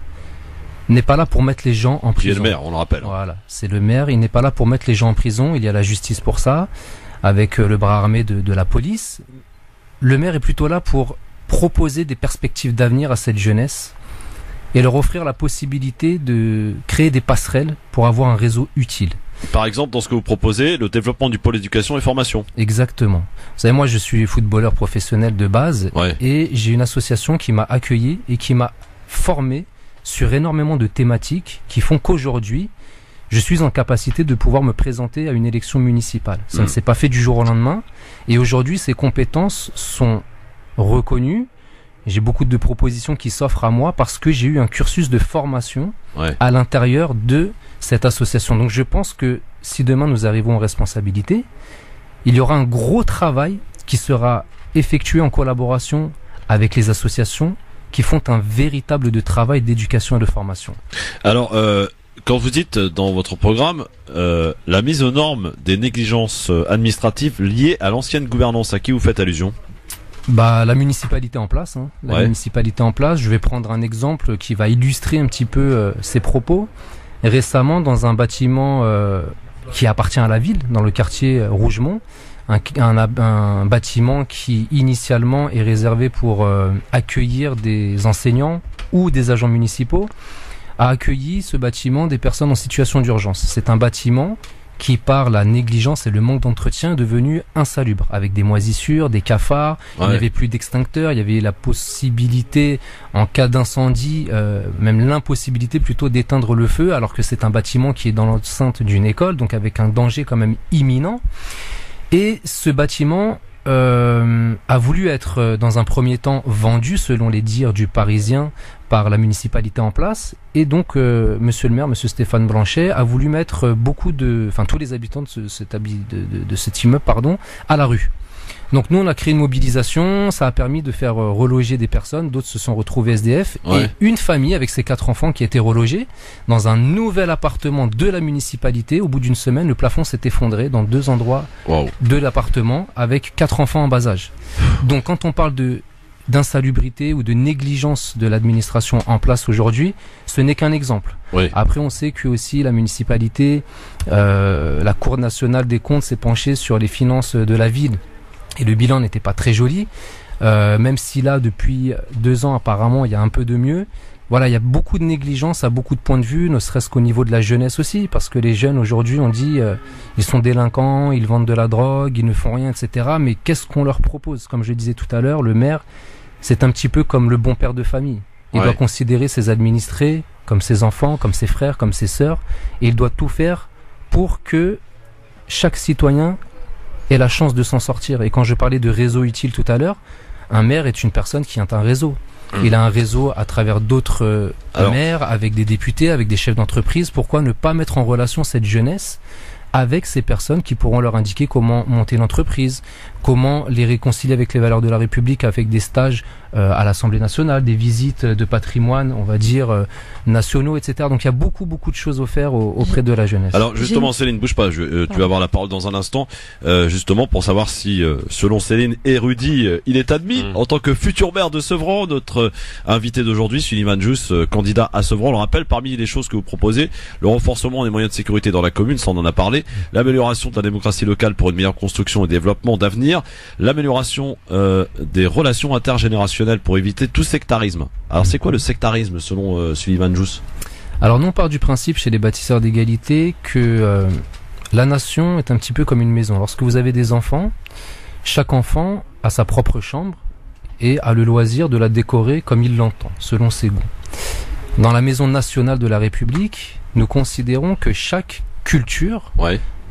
S9: n'est pas là pour mettre les gens en prison.
S2: Qui est le maire, on le rappelle.
S9: Voilà, c'est le maire, il n'est pas là pour mettre les gens en prison, il y a la justice pour ça, avec le bras armé de la police. Le maire est plutôt là pour proposer des perspectives d'avenir à cette jeunesse et leur offrir la possibilité de créer des passerelles pour avoir un réseau utile.
S2: Par exemple, dans ce que vous proposez, le développement du pôle éducation et formation.
S9: Exactement. Vous savez, moi, je suis footballeur professionnel de base et j'ai une association qui m'a accueilli et qui m'a formé sur énormément de thématiques qui font qu'aujourd'hui, je suis en capacité de pouvoir me présenter à une élection municipale. Ça ne s'est pas fait du jour au lendemain. Et aujourd'hui, ces compétences sont reconnues. J'ai beaucoup de propositions qui s'offrent à moi parce que j'ai eu un cursus de formation à l'intérieur de cette association. Donc je pense que si demain nous arrivons en responsabilité, il y aura un gros travail qui sera effectué en collaboration avec les associations qui font un véritable travail d'éducation et de formation.
S2: Alors, quand vous dites dans votre programme la mise aux normes des négligences administratives liées à l'ancienne gouvernance, à qui vous faites allusion ?
S9: La municipalité en place. Municipalité en place. Je vais prendre un exemple qui va illustrer un petit peu ces propos. Récemment, dans un bâtiment qui appartient à la ville, dans le quartier Rougemont, un bâtiment qui initialement est réservé pour accueillir des enseignants ou des agents municipaux, a accueilli ce bâtiment des personnes en situation d'urgence. C'est un bâtiment qui, par la négligence et le manque d'entretien, est devenu insalubre, avec des moisissures, des cafards, il n'y avait plus d'extincteurs, il y avait la possibilité, en cas d'incendie, même l'impossibilité plutôt d'éteindre le feu, alors que c'est un bâtiment qui est dans l'enceinte d'une école, donc avec un danger quand même imminent. Et ce bâtiment a voulu être dans un premier temps vendu, selon les dires du Parisien, par la municipalité en place, et donc monsieur le maire, monsieur Stéphane Blanchet, a voulu mettre tous les habitants de cet immeuble, à la rue. Donc nous on a créé une mobilisation, ça a permis de faire reloger des personnes, d'autres se sont retrouvés SDF, et une famille avec ses 4 enfants qui a été relogée dans un nouvel appartement de la municipalité. Au bout d'une semaine, le plafond s'est effondré dans 2 endroits de l'appartement avec 4 enfants en bas âge. Donc quand on parle d'insalubrité ou de négligence de l'administration en place aujourd'hui, ce n'est qu'un exemple. Après, on sait que aussi la municipalité, la Cour nationale des comptes s'est penchée sur les finances de la ville et le bilan n'était pas très joli, même si là, depuis 2 ans, apparemment, il y a un peu de mieux. Voilà, il y a beaucoup de négligence à beaucoup de points de vue, ne serait-ce qu'au niveau de la jeunesse aussi, parce que les jeunes aujourd'hui, on dit, ils sont délinquants, ils vendent de la drogue, ils ne font rien, etc. Mais qu'est-ce qu'on leur propose ? Comme je disais tout à l'heure, le maire, c'est un petit peu comme le bon père de famille. Il doit considérer ses administrés comme ses enfants, comme ses frères, comme ses sœurs, et il doit tout faire pour que chaque citoyen ait la chance de s'en sortir. Et quand je parlais de réseau utile tout à l'heure, un maire est une personne qui a un réseau. Il a un réseau à travers d'autres maires, avec des députés, avec des chefs d'entreprise. Pourquoi ne pas mettre en relation cette jeunesse avec ces personnes qui pourront leur indiquer comment monter l'entreprise, comment les réconcilier avec les valeurs de la République, avec des stages à l'Assemblée nationale, des visites de patrimoine, on va dire, nationaux, etc. Donc il y a beaucoup de choses à faire auprès de la jeunesse.
S2: Alors justement, Céline, bouge pas, tu vas avoir la parole dans un instant, justement pour savoir si, selon Céline et Rudy, il est admis en tant que futur maire de Sevran. Notre invité d'aujourd'hui, Suleiman Jous, candidat à Sevran. On le rappelle, parmi les choses que vous proposez, le renforcement des moyens de sécurité dans la commune, ça on en a parlé, l'amélioration de la démocratie locale pour une meilleure construction et développement d'avenir, l'amélioration des relations intergénérationnelles pour éviter tout sectarisme. Alors c'est quoi le sectarisme selon Suleiman Jous?
S9: Alors nous on part du principe chez les bâtisseurs d'égalité que la nation est un petit peu comme une maison. Lorsque vous avez des enfants, chaque enfant a sa propre chambre et a le loisir de la décorer comme il l'entend, selon ses goûts. Dans la maison nationale de la République, nous considérons que chaque culture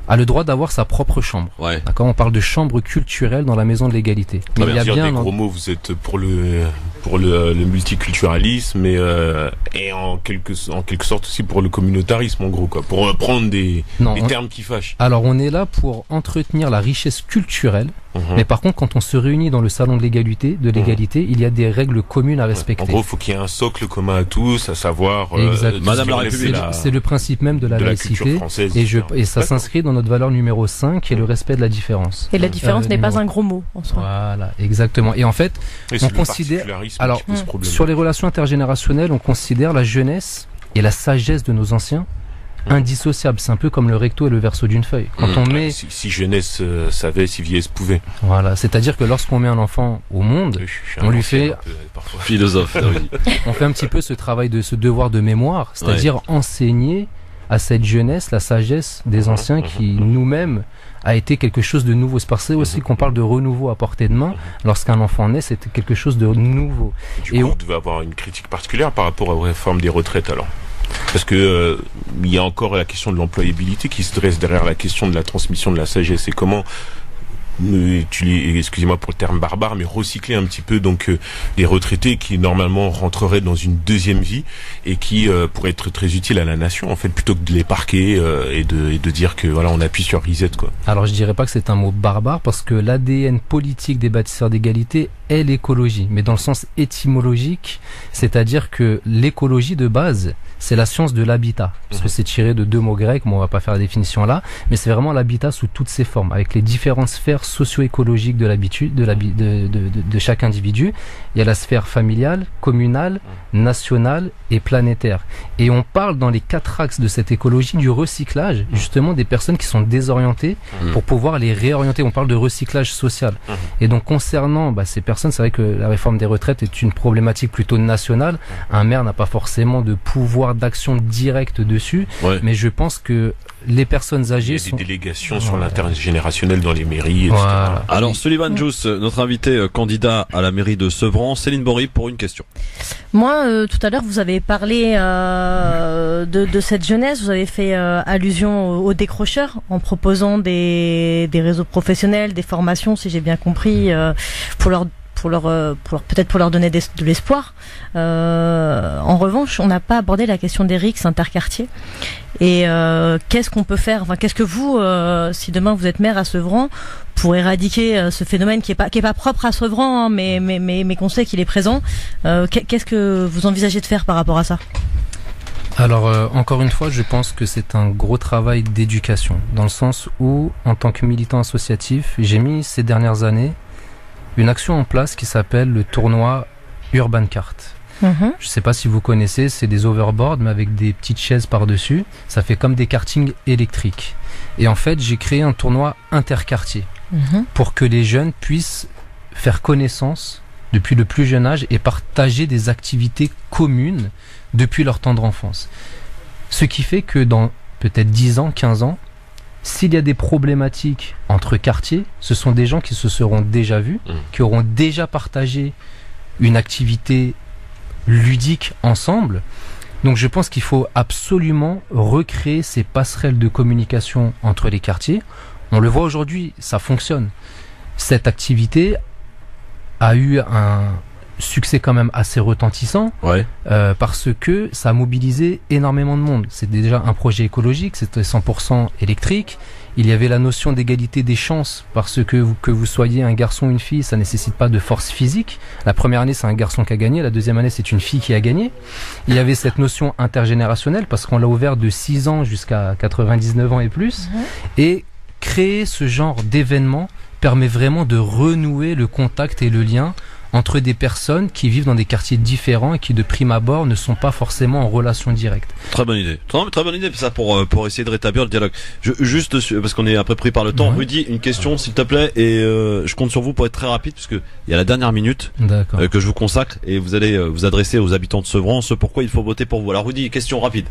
S9: a le droit d'avoir sa propre chambre. D'accord, on parle de chambre culturelle dans la maison de l'égalité.
S4: Mais il y a bien des gros mots, vous êtes pour le multiculturalisme et en quelque sorte aussi pour le communautarisme en gros, quoi, pour prendre des termes qui fâchent.
S9: Alors on est là pour entretenir la richesse culturelle, mais par contre quand on se réunit dans le salon de l'égalité, il y a des règles communes à respecter.
S4: En gros, il faut qu'il y ait un socle commun à tous, à savoir
S2: Madame la République.
S9: C'est le principe même de la laïcité, et ça s'inscrit dans notre valeur numéro 5 qui est le respect de la différence.
S3: Et la différence n'est pas un gros mot en soi.
S9: Voilà, exactement. Et en fait, on considère, alors sur les relations intergénérationnelles, on considère la jeunesse et la sagesse de nos anciens indissociables. C'est un peu comme le recto et le verso d'une feuille. Quand on met
S4: si jeunesse savait, si vieillesse pouvait.
S9: Voilà, c'est-à-dire que lorsqu'on met un enfant au monde, on lui fait
S2: philosophe.
S9: On fait un petit peu ce travail de ce devoir de mémoire, c'est-à-dire enseigner à cette jeunesse la sagesse des anciens qui nous-mêmes a été quelque chose de nouveau. C'est pour ça aussi qu'on parle de renouveau à portée de main. Lorsqu'un enfant naît, c'est quelque chose de nouveau.
S4: Du coup, on devait avoir une critique particulière par rapport aux réformes des retraites alors. Parce que il y a encore la question de l'employabilité qui se dresse derrière la question de la transmission de la sagesse et comment excusez-moi pour le terme barbare, mais recycler un petit peu donc les retraités qui normalement rentreraient dans une deuxième vie et qui pourraient être très utiles à la nation en fait, plutôt que de les parquer et de dire que voilà on appuie sur reset quoi.
S9: Alors je dirais pas que c'est un mot barbare parce que l'ADN politique des bâtisseurs d'égalité est l'écologie, mais dans le sens étymologique, c'est-à-dire que l'écologie de base c'est la science de l'habitat, parce que c'est tiré de deux mots grecs, on va pas faire la définition là, mais c'est vraiment l'habitat sous toutes ses formes, avec les différentes sphères socio-écologiques de chaque individu. Il y a la sphère familiale, communale, nationale et planétaire. Et on parle dans les 4 axes de cette écologie du recyclage, justement des personnes qui sont désorientées pour pouvoir les réorienter. On parle de recyclage social. Et donc concernant ces personnes, c'est vrai que la réforme des retraites est une problématique plutôt nationale. Un maire n'a pas forcément de pouvoir d'action directe dessus, mais je pense que les personnes âgées
S4: sont... Il y a des délégations sur l'intergénérationnel dans les mairies, etc.
S2: Alors, Suleiman Jous, notre invité candidat à la mairie de Sevran, Céline Bory pour une question.
S3: Moi, tout à l'heure, vous avez parlé de cette jeunesse, vous avez fait allusion aux décrocheurs en proposant des réseaux professionnels, des formations, si j'ai bien compris, pour leur donner de l'espoir. En revanche, on n'a pas abordé la question des RICS interquartiers. Et qu'est-ce qu'on peut faire? Enfin, qu'est-ce que vous, si demain vous êtes maire à Sevran, pour éradiquer ce phénomène qui est pas propre à Sevran, hein, mais qu'on sait qu'il est présent. Qu'est-ce que vous envisagez de faire par rapport à ça?
S9: Alors, encore une fois, je pense que c'est un gros travail d'éducation, dans le sens où, en tant que militant associatif, j'ai mis ces dernières années une action en place qui s'appelle le tournoi Urban Kart. Je ne sais pas si vous connaissez, c'est des overboards mais avec des petites chaises par-dessus. Ça fait comme des kartings électriques. Et en fait, j'ai créé un tournoi interquartier pour que les jeunes puissent faire connaissance depuis le plus jeune âge et partager des activités communes depuis leur tendre enfance. Ce qui fait que dans peut-être 10 ans, 15 ans, s'il y a des problématiques entre quartiers, ce sont des gens qui se seront déjà vus, qui auront déjà partagé une activité ludique ensemble. Donc je pense qu'il faut absolument recréer ces passerelles de communication entre les quartiers. On le voit aujourd'hui, ça fonctionne. Cette activité a eu un succès quand même assez retentissant, parce que ça a mobilisé énormément de monde. C'était déjà un projet écologique, c'était 100% électrique. Il y avait la notion d'égalité des chances, parce que vous soyez un garçon ou une fille, ça nécessite pas de force physique. La première année, c'est un garçon qui a gagné, la deuxième année, c'est une fille qui a gagné. Il y avait cette notion intergénérationnelle, parce qu'on l'a ouvert de 6 ans jusqu'à 99 ans et plus. Et créer ce genre d'événement permet vraiment de renouer le contact et le lien entre des personnes qui vivent dans des quartiers différents et qui de prime abord ne sont pas forcément en relation directe.
S2: Très bonne idée. Très bonne idée ça pour essayer de rétablir le dialogue. Juste parce qu'on est un peu pris par le temps. Rudy, une question s'il te plaît, et je compte sur vous pour être très rapide parce que il y a la dernière minute que je vous consacre et vous allez vous adresser aux habitants de Sevran, ce pourquoi il faut voter pour vous. Alors Rudy, question rapide.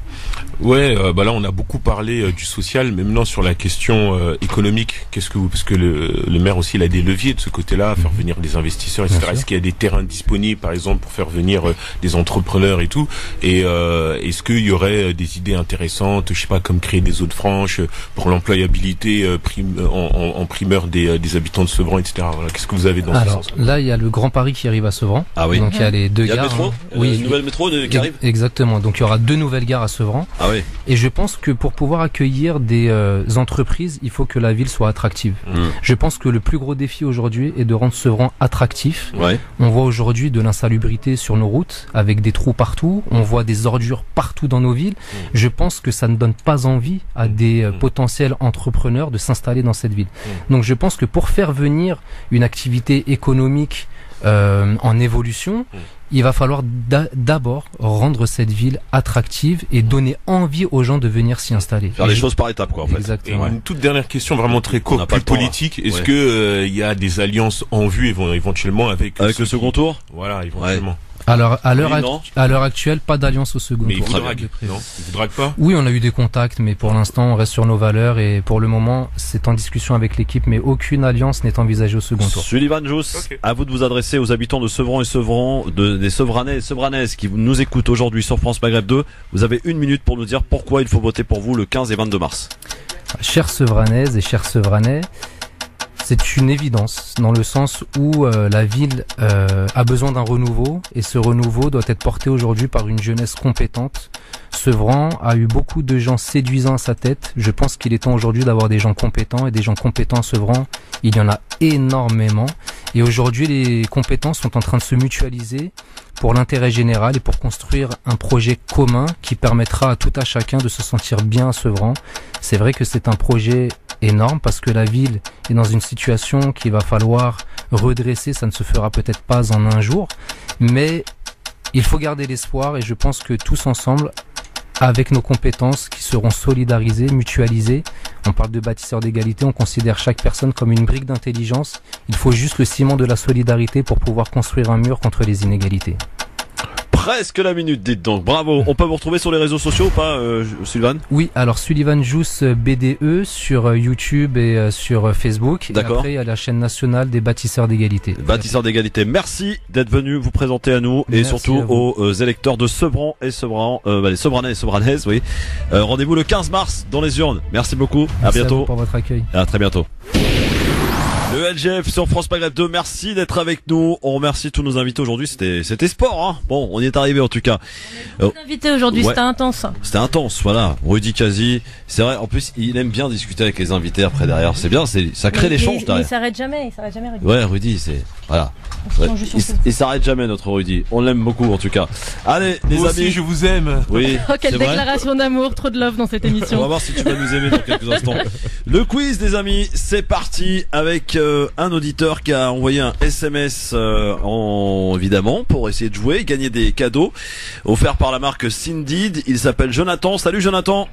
S4: Ouais, là on a beaucoup parlé du social, mais maintenant sur la question économique, parce que le maire aussi il a des leviers de ce côté-là, faire venir des investisseurs, etc. Est-ce qu'il y a des terrains disponibles par exemple pour faire venir des entrepreneurs et tout, et est-ce qu'il y aurait des idées intéressantes, je sais pas, comme créer des zones franches pour l'employabilité en primeur des habitants de Sevran, etc. Voilà, qu'est-ce que vous avez dans ce sens?
S9: Là il y a le Grand Paris qui arrive à Sevran.
S2: Ah oui.
S9: Donc il y a les deux gares.
S2: Il y a le métro, une nouvelle métro qui arrive.
S9: Exactement. Donc il y aura 2 nouvelles gares à Sevran.
S2: Ah oui.
S9: Et je pense que pour pouvoir accueillir des entreprises, il faut que la ville soit attractive. Je pense que le plus gros défi aujourd'hui est de rendre Sevran attractif. On voit aujourd'hui de l'insalubrité sur nos routes, avec des trous partout. On voit des ordures partout dans nos villes. Je pense que ça ne donne pas envie à des potentiels entrepreneurs de s'installer dans cette ville. Donc je pense que pour faire venir une activité économique en évolution, il va falloir d'abord rendre cette ville attractive et donner envie aux gens de venir s'y installer.
S2: Faire les choses par étapes, quoi, en fait.
S9: Exactement.
S4: Et une toute dernière question, vraiment très courte, plus politique. Est-ce que il y a des alliances en vue éventuellement avec
S2: le second tour?
S4: Voilà, éventuellement.
S9: Alors, à l'heure actuelle, pas d'alliance au second tour.
S4: Mais il vous drague pas?
S9: Oui, on a eu des contacts, mais pour l'instant, on reste sur nos valeurs et pour le moment, c'est en discussion avec l'équipe, mais aucune alliance n'est envisagée au second tour.
S2: Sullivan Jousse, à vous de vous adresser aux habitants de Sevran et des Sevranais et Sevranaises qui nous écoutent aujourd'hui sur France Maghreb 2. Vous avez 1 minute pour nous dire pourquoi il faut voter pour vous le 15 et 22 mars.
S9: Chères Sevranaises et chers Sevranais, c'est une évidence dans le sens où la ville a besoin d'un renouveau et ce renouveau doit être porté aujourd'hui par une jeunesse compétente. Sevran a eu beaucoup de gens séduisants à sa tête. Je pense qu'il est temps aujourd'hui d'avoir des gens compétents et des gens compétents à Sevran. Il y en a énormément et aujourd'hui les compétences sont en train de se mutualiser pour l'intérêt général et pour construire un projet commun qui permettra à tout à chacun de se sentir bien à Sevran. C'est vrai que c'est un projet énorme parce que la ville est dans une situation qu'il va falloir redresser. Ça ne se fera peut-être pas en un jour, mais il faut garder l'espoir et je pense que tous ensemble, avec nos compétences qui seront solidarisées, mutualisées, on parle de bâtisseurs d'égalité, on considère chaque personne comme une brique d'intelligence. Il faut juste le ciment de la solidarité pour pouvoir construire un mur contre les inégalités.
S2: Presque la minute, dites donc. Bravo. On peut vous retrouver sur les réseaux sociaux ou pas, Sullivan?
S9: Oui, alors Sullivan Jousse BDE sur YouTube et sur Facebook.
S2: D'accord.
S9: Et après, il y a la chaîne nationale des bâtisseurs d'égalité.
S2: Bâtisseurs d'égalité. Merci d'être venu vous présenter à nous et surtout aux électeurs de Sevran et Sevran, les Sevranais et Sevranaises, oui. Rendez-vous le 15 mars dans les urnes. Merci beaucoup.
S9: Merci
S2: à bientôt.
S9: À vous pour votre accueil.
S2: À très bientôt. Le LGF sur France Maghreb 2, merci d'être avec nous. On remercie tous nos invités aujourd'hui. C'était sport, hein. Bon, on y est arrivé en tout cas.
S3: On est invités aujourd'hui, c'était intense.
S2: C'était intense, voilà. Rudy Kazi, c'est vrai. En plus, il aime bien discuter avec les invités après derrière. C'est bien, ça crée l'échange derrière.
S3: Il s'arrête jamais, Rudy.
S2: Ouais, Rudy, voilà. Ouais. Il s'arrête jamais notre Rudy. On l'aime beaucoup en tout cas. Allez, les amis.
S4: Aussi, je vous aime.
S2: Oui.
S3: Oh, quelle déclaration d'amour, trop de love dans cette émission.
S2: On va voir si tu vas nous aimer dans quelques instants. Le quiz des amis, c'est parti avec un auditeur qui a envoyé un SMS évidemment pour essayer de jouer, gagner des cadeaux offerts par la marque Cindy. Il s'appelle Jonathan. Salut Jonathan.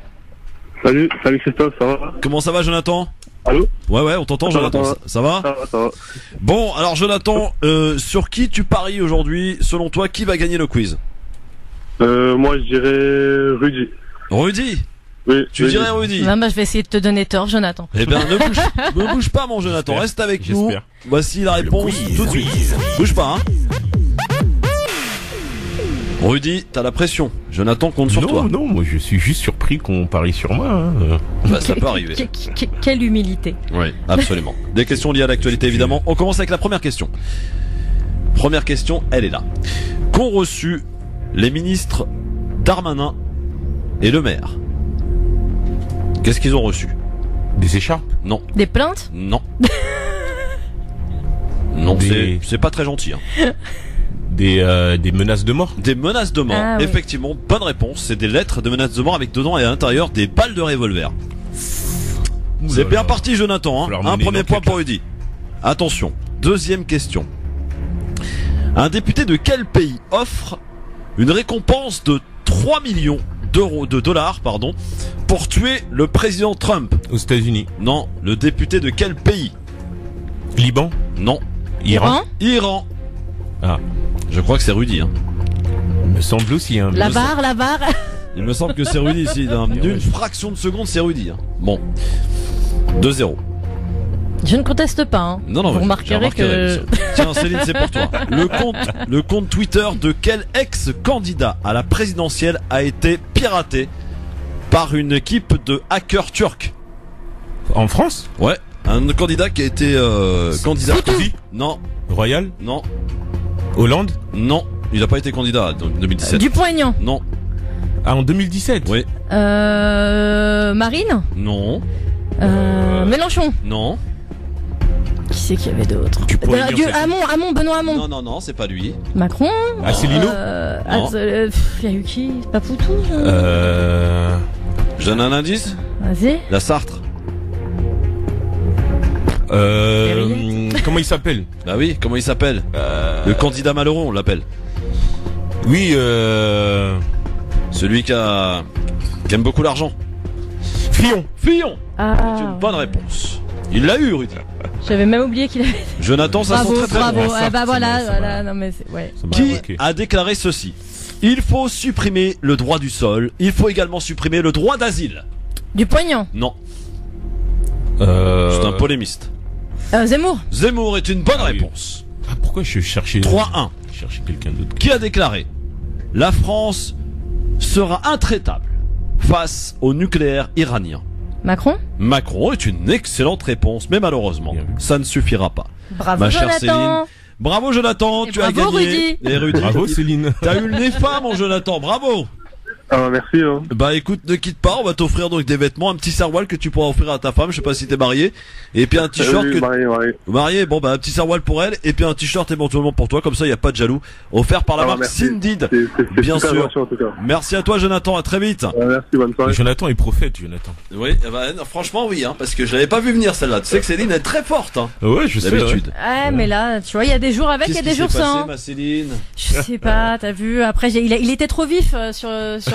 S10: Salut Christophe, ça va?
S2: Comment ça va Jonathan?
S10: Allô?
S2: Ouais, on t'entend Jonathan. Ça va?
S10: Ça va.
S2: Bon, alors Jonathan, sur qui tu paries aujourd'hui? Selon toi, qui va gagner le quiz?
S10: Moi je dirais Rudy.
S2: Rudy?
S10: Oui.
S2: Tu dirais Rudy?
S3: Bah, je vais essayer de te donner tort, Jonathan.
S2: Eh bien, ne bouge pas mon Jonathan, reste avec nous. Voici la réponse tout de suite. Bouge pas, hein. Rudy, t'as la pression. Jonathan compte sur toi.
S4: Non, moi je suis juste surpris qu'on parie sur moi. Hein.
S2: Bah, ça peut arriver.
S3: Quelle humilité.
S2: Oui, absolument. Des questions liées à l'actualité, évidemment. On commence avec la première question. Première question, elle est là. Qu'ont reçu les ministres Darmanin et Le Maire? Qu'est-ce qu'ils ont reçu?
S4: Des écharpes?
S2: Non.
S3: Des plaintes?
S2: Non. Non, c'est pas très gentil. Hein.
S4: Des menaces de mort?
S2: Des menaces de mort, effectivement, oui. Bonne réponse. C'est des lettres de menaces de mort avec dedans et à l'intérieur des balles de revolver. C'est bien parti, Jonathan. Hein. Un premier point pour Rudy. Attention, deuxième question. Un député de quel pays offre une récompense de 3 millions de dollars, pour tuer le président Trump?
S4: Aux États-Unis.
S2: Non, le député de quel pays?
S4: Liban?
S2: Non.
S4: Iran?
S2: Ah. Je crois que c'est Rudy. Hein.
S4: Il me semble aussi. Hein.
S3: La barre.
S2: Il me semble que c'est Rudy ici. D'une fraction de seconde, c'est Rudy. Hein. Bon. 2-0.
S3: Je ne conteste pas. Hein.
S2: Non, vous remarquerez que... Tiens, Céline, c'est pour toi. Le compte Twitter de quel ex-candidat à la présidentielle a été piraté par une équipe de hackers turcs?
S4: En France?
S2: Ouais. Un candidat qui a été candidat. Non.
S4: Royal?
S2: Non.
S4: Hollande?
S2: Non. Il n'a pas été candidat en 2017.
S3: Dupont-Aignan?
S2: Non.
S4: Ah, en 2017?
S2: Oui.
S3: Marine?
S2: Non.
S3: Mélenchon?
S2: Non.
S3: Qui c'est qu'il y avait d'autres? Benoît Hamon.
S2: Non, c'est pas lui.
S3: Macron?
S4: Asselineau?
S3: Il y a eu qui? Pas Poutou?
S2: Je donne un indice?
S3: Vas-y.
S2: La Sartre.
S4: Comment il s'appelle?
S2: Bah oui, comment il s'appelle? Le candidat malheureux, on l'appelle.
S4: Oui,
S2: celui qui aime beaucoup l'argent.
S4: Fillon.
S3: Ah.
S2: C'est une bonne réponse. Il l'a eu, Rudy.
S3: J'avais même oublié qu'il avait.
S2: Jonathan, ça sent très très
S3: bravo.
S2: bon.
S3: Bah voilà. Non mais
S2: Qui a déclaré ceci? Il faut supprimer le droit du sol. Il faut également supprimer le droit d'asile.
S3: Dupont-Aignan?
S2: Non. C'est un polémiste. Zemmour est une bonne réponse.
S4: Ah, pourquoi je cherchais
S2: 3-1.
S4: Je cherchais quelqu'un d'autre.
S2: Qui a déclaré: la France sera intraitable face au nucléaire iranien?
S3: Macron
S2: est une excellente réponse, mais malheureusement, ça ne suffira pas.
S3: Bravo,
S2: ma chère
S3: Jonathan.
S2: Céline. Bravo Jonathan, tu as gagné.
S3: Rudy.
S4: Bravo Céline.
S2: T'as eu le nez fin, mon Jonathan, bravo.
S10: Ah, merci. Hein.
S2: Bah écoute, ne quitte pas, on va t'offrir donc des vêtements, un petit saroual que tu pourras offrir à ta femme, je sais pas si t'es marié, et puis un t-shirt marié, bon bah un petit saroual pour elle, et puis un t-shirt éventuellement pour toi, comme ça il y a pas de jaloux, offert par la marque Sindid, bien sûr. En tout cas. Merci à toi Jonathan, à très vite.
S10: Merci, bonne soirée.
S4: Jonathan est prophète, Jonathan.
S2: Oui, non, franchement oui, hein, parce que je l'avais pas vu venir celle-là. Tu sais que Céline est très forte, hein.
S4: Ouais, je sais.
S2: D'habitude.
S3: Ouais, mais là, tu vois, il y a des jours avec, il y a des jours sans.
S2: Ma Céline.
S3: Je sais pas, t'as vu. Après, il était trop vif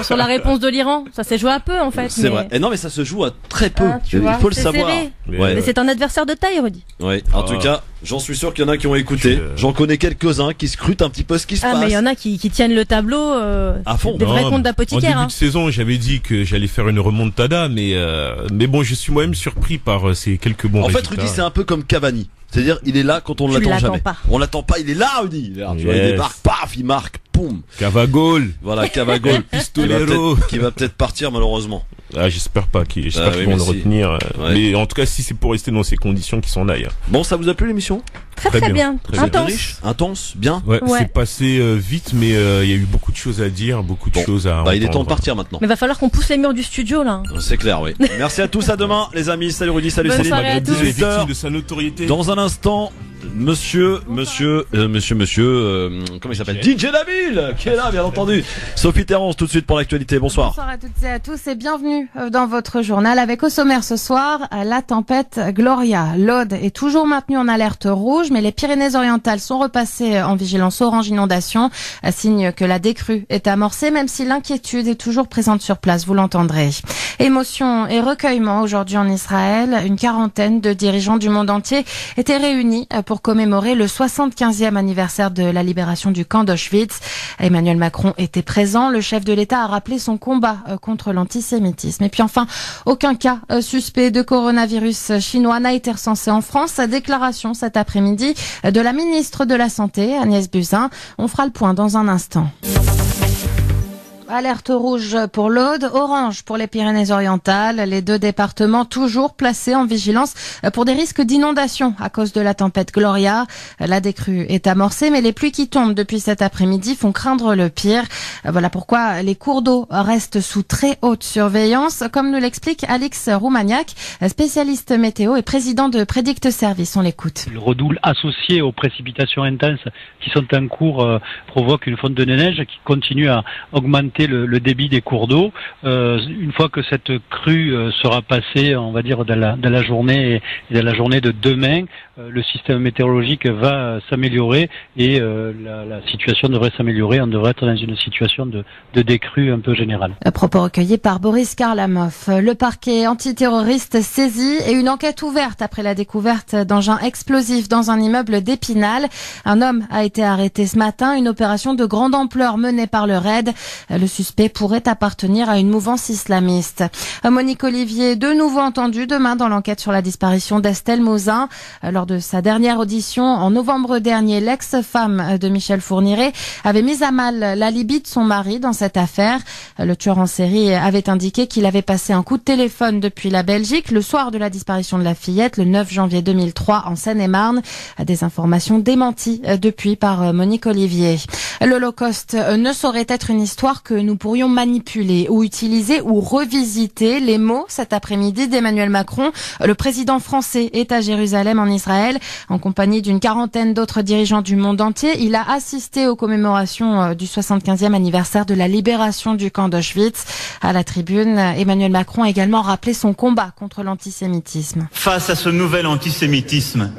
S3: sur la réponse de l'Iran. Ça s'est joué à peu en fait.
S2: C'est vrai. Et non, mais ça se joue à très peu. Il faut le savoir.
S3: Mais c'est un adversaire de taille, Rudy.
S2: Ouais. En tout cas, j'en suis sûr qu'il y en a qui ont écouté. J'en connais quelques-uns qui scrutent un petit peu ce qui se passe.
S3: Ah, mais il y en a qui tiennent le tableau à fond. Des vrais comptes d'apothicaire.
S4: En début de saison, j'avais dit que j'allais faire une remontada, mais bon, je suis moi-même surpris par ces quelques bons résultats.
S2: En fait, Rudy, c'est un peu comme Cavani. C'est-à-dire, il est là quand on ne l'attend jamais. On l'attend pas, il est là, Rudy. Tu vois, il débarque, paf, il marque, poum.
S4: Cavagol.
S2: Voilà, Cavagol. Pistolero. Qui va peut-être partir, malheureusement.
S4: Ah, j'espère pas qu'ils vont le retenir. Ouais. Mais en tout cas, si c'est pour rester dans ces conditions, qu'ils s'en aillent.
S2: Bon, ça vous a plu l'émission?
S3: Très bien.
S2: Intense, bien.
S4: Ouais. C'est passé vite, mais il y a eu beaucoup de choses à dire, beaucoup de choses à
S2: il est temps de partir maintenant.
S3: Mais va falloir qu'on pousse les murs du studio là.
S2: C'est clair, oui. Merci à tous, à demain, les amis. Salut Rudy, salut Céline.
S4: 18h de sa notoriété.
S2: Dans un instant, monsieur, comment il s'appelle? DJ Nabil, qui est là, bien entendu. Sophie Terrance, tout de suite pour l'actualité. Bonsoir.
S11: Bonsoir à toutes et à tous et bienvenue dans votre journal avec au sommaire ce soir, la tempête Gloria. L'Aude est toujours maintenue en alerte rouge, mais les Pyrénées-Orientales sont repassées en vigilance orange inondation, signe que la décrue est amorcée, même si l'inquiétude est toujours présente sur place, vous l'entendrez. Émotion et recueillement aujourd'hui en Israël, une quarantaine de dirigeants du monde entier étaient réunis pour commémorer le 75e anniversaire de la libération du camp d'Auschwitz. Emmanuel Macron était présent, le chef de l'État a rappelé son combat contre l'antisémitisme. Et puis enfin, aucun cas suspect de coronavirus chinois n'a été recensé en France. Déclaration cet après-midi de la ministre de la Santé, Agnès Buzyn. On fera le point dans un instant. Alerte rouge pour l'Aude, orange pour les Pyrénées-Orientales. Les deux départements toujours placés en vigilance pour des risques d'inondation à cause de la tempête Gloria. La décrue est amorcée, mais les pluies qui tombent depuis cet après-midi font craindre le pire. Voilà pourquoi les cours d'eau restent sous très haute surveillance, comme nous l'explique Alix Roumaniac, spécialiste météo et président de Predict Service. On l'écoute.
S12: Le redoule associé aux précipitations intenses qui sont en cours provoque une fonte de neige qui continue à augmenter le débit des cours d'eau. Une fois que cette crue sera passée, on va dire dans la journée et dans la journée de demain, le système météorologique va s'améliorer et la situation devrait s'améliorer. On devrait être dans une situation de décrue un peu générale.
S11: Propos recueillis par Boris Karlamov. Le parquet antiterroriste saisi et une enquête ouverte après la découverte d'engins explosifs dans un immeuble d'Épinal. Un homme a été arrêté ce matin. Une opération de grande ampleur menée par le RAID. Le suspect pourrait appartenir à une mouvance islamiste. Monique Olivier, de nouveau entendue demain dans l'enquête sur la disparition d'Estelle Mouzin. Lors de sa dernière audition en novembre dernier, l'ex-femme de Michel Fourniret avait mis à mal l'alibi de son mari dans cette affaire. Le tueur en série avait indiqué qu'il avait passé un coup de téléphone depuis la Belgique le soir de la disparition de la fillette, le 9 janvier 2003 en Seine-et-Marne. Des informations démenties depuis par Monique Olivier. L'Holocauste ne saurait être une histoire que nous pourrions manipuler ou utiliser ou revisiter. Les mots cet après-midi d'Emmanuel Macron. Le président français est à Jérusalem en Israël en compagnie d'une quarantaine d'autres dirigeants du monde entier. Il a assisté aux commémorations du 75e anniversaire de la libération du camp d'Auschwitz. À la tribune, Emmanuel Macron a également rappelé son combat contre l'antisémitisme.
S5: Face à ce nouvel antisémitisme,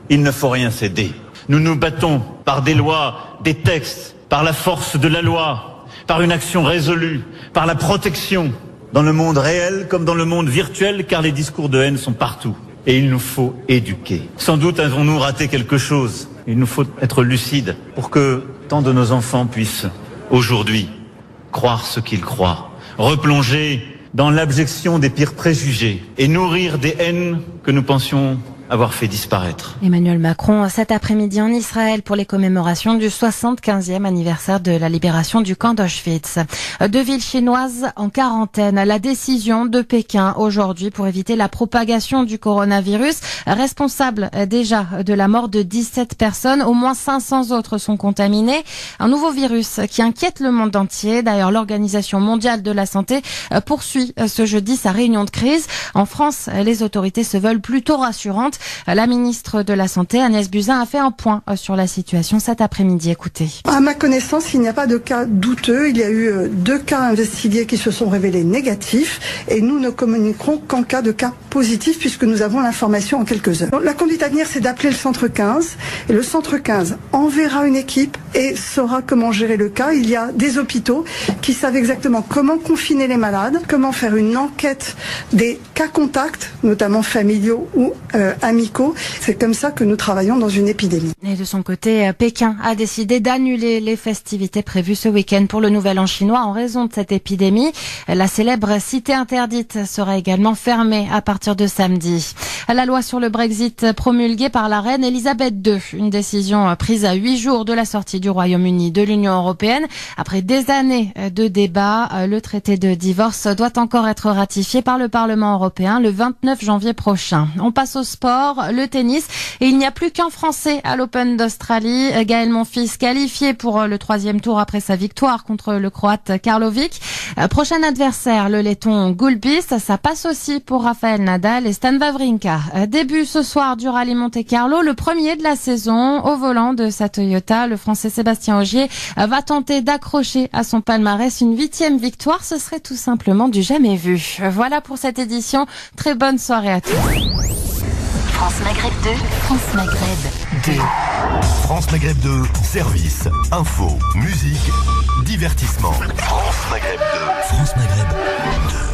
S5: il ne faut rien céder. Nous nous battons par des lois, des textes, par la force de la loi, par une action résolue, par la protection, dans le monde réel comme dans le monde virtuel, car les discours de haine sont partout. Et il nous faut éduquer. Sans doute avons-nous raté quelque chose. Il nous faut être lucides pour que tant de nos enfants puissent, aujourd'hui, croire ce qu'ils croient, replonger dans l'abjection des pires préjugés et nourrir des haines que nous pensions avoir fait disparaître.
S11: Emmanuel Macron cet après-midi en Israël pour les commémorations du 75e anniversaire de la libération du camp d'Auschwitz. Deux villes chinoises en quarantaine. La décision de Pékin aujourd'hui pour éviter la propagation du coronavirus, responsable déjà de la mort de 17 personnes. Au moins 500 autres sont contaminés. Un nouveau virus qui inquiète le monde entier. D'ailleurs, l'Organisation mondiale de la santé poursuit ce jeudi sa réunion de crise. En France, les autorités se veulent plutôt rassurantes. La ministre de la Santé, Agnès Buzyn, a fait un point sur la situation cet après-midi. Écoutez.
S13: À ma connaissance, il n'y a pas de cas douteux. Il y a eu 2 cas investigués qui se sont révélés négatifs et nous ne communiquerons qu'en cas de cas positifs puisque nous avons l'information en quelques heures. Donc, la conduite à venir, c'est d'appeler le centre 15 et le centre 15 enverra une équipe et saura comment gérer le cas. Il y a des hôpitaux qui savent exactement comment confiner les malades, comment faire une enquête des cas contacts, notamment familiaux ou amicaux. C'est comme ça que nous travaillons dans une épidémie.
S11: Et de son côté, Pékin a décidé d'annuler les festivités prévues ce week-end pour le Nouvel An chinois en raison de cette épidémie. La célèbre cité interdite sera également fermée à partir de samedi. La loi sur le Brexit promulguée par la reine Elisabeth II, une décision prise à 8 jours de la sortie du Royaume-Uni de l'Union européenne. Après des années de débats, le traité de divorce doit encore être ratifié par le Parlement européen le 29 janvier prochain. On passe au sport, le tennis, et il n'y a plus qu'un Français à l'Open d'Australie. Gaël Monfils qualifié pour le 3e tour après sa victoire contre le Croate Karlovic. Prochain adversaire, le Letton Gulbis. Ça passe aussi pour Rafael Nadal et Stan Wawrinka. Début ce soir du rallye Monte-Carlo, le premier de la saison. Au volant de sa Toyota, le Français Sébastien Ogier va tenter d'accrocher à son palmarès une 8e victoire. Ce serait tout simplement du jamais vu. Voilà pour cette édition. Très bonne soirée à tous.
S1: France Maghreb 2, France Maghreb 2.
S14: France Maghreb 2, service, info, musique, divertissement. France Maghreb 2. France Maghreb 2.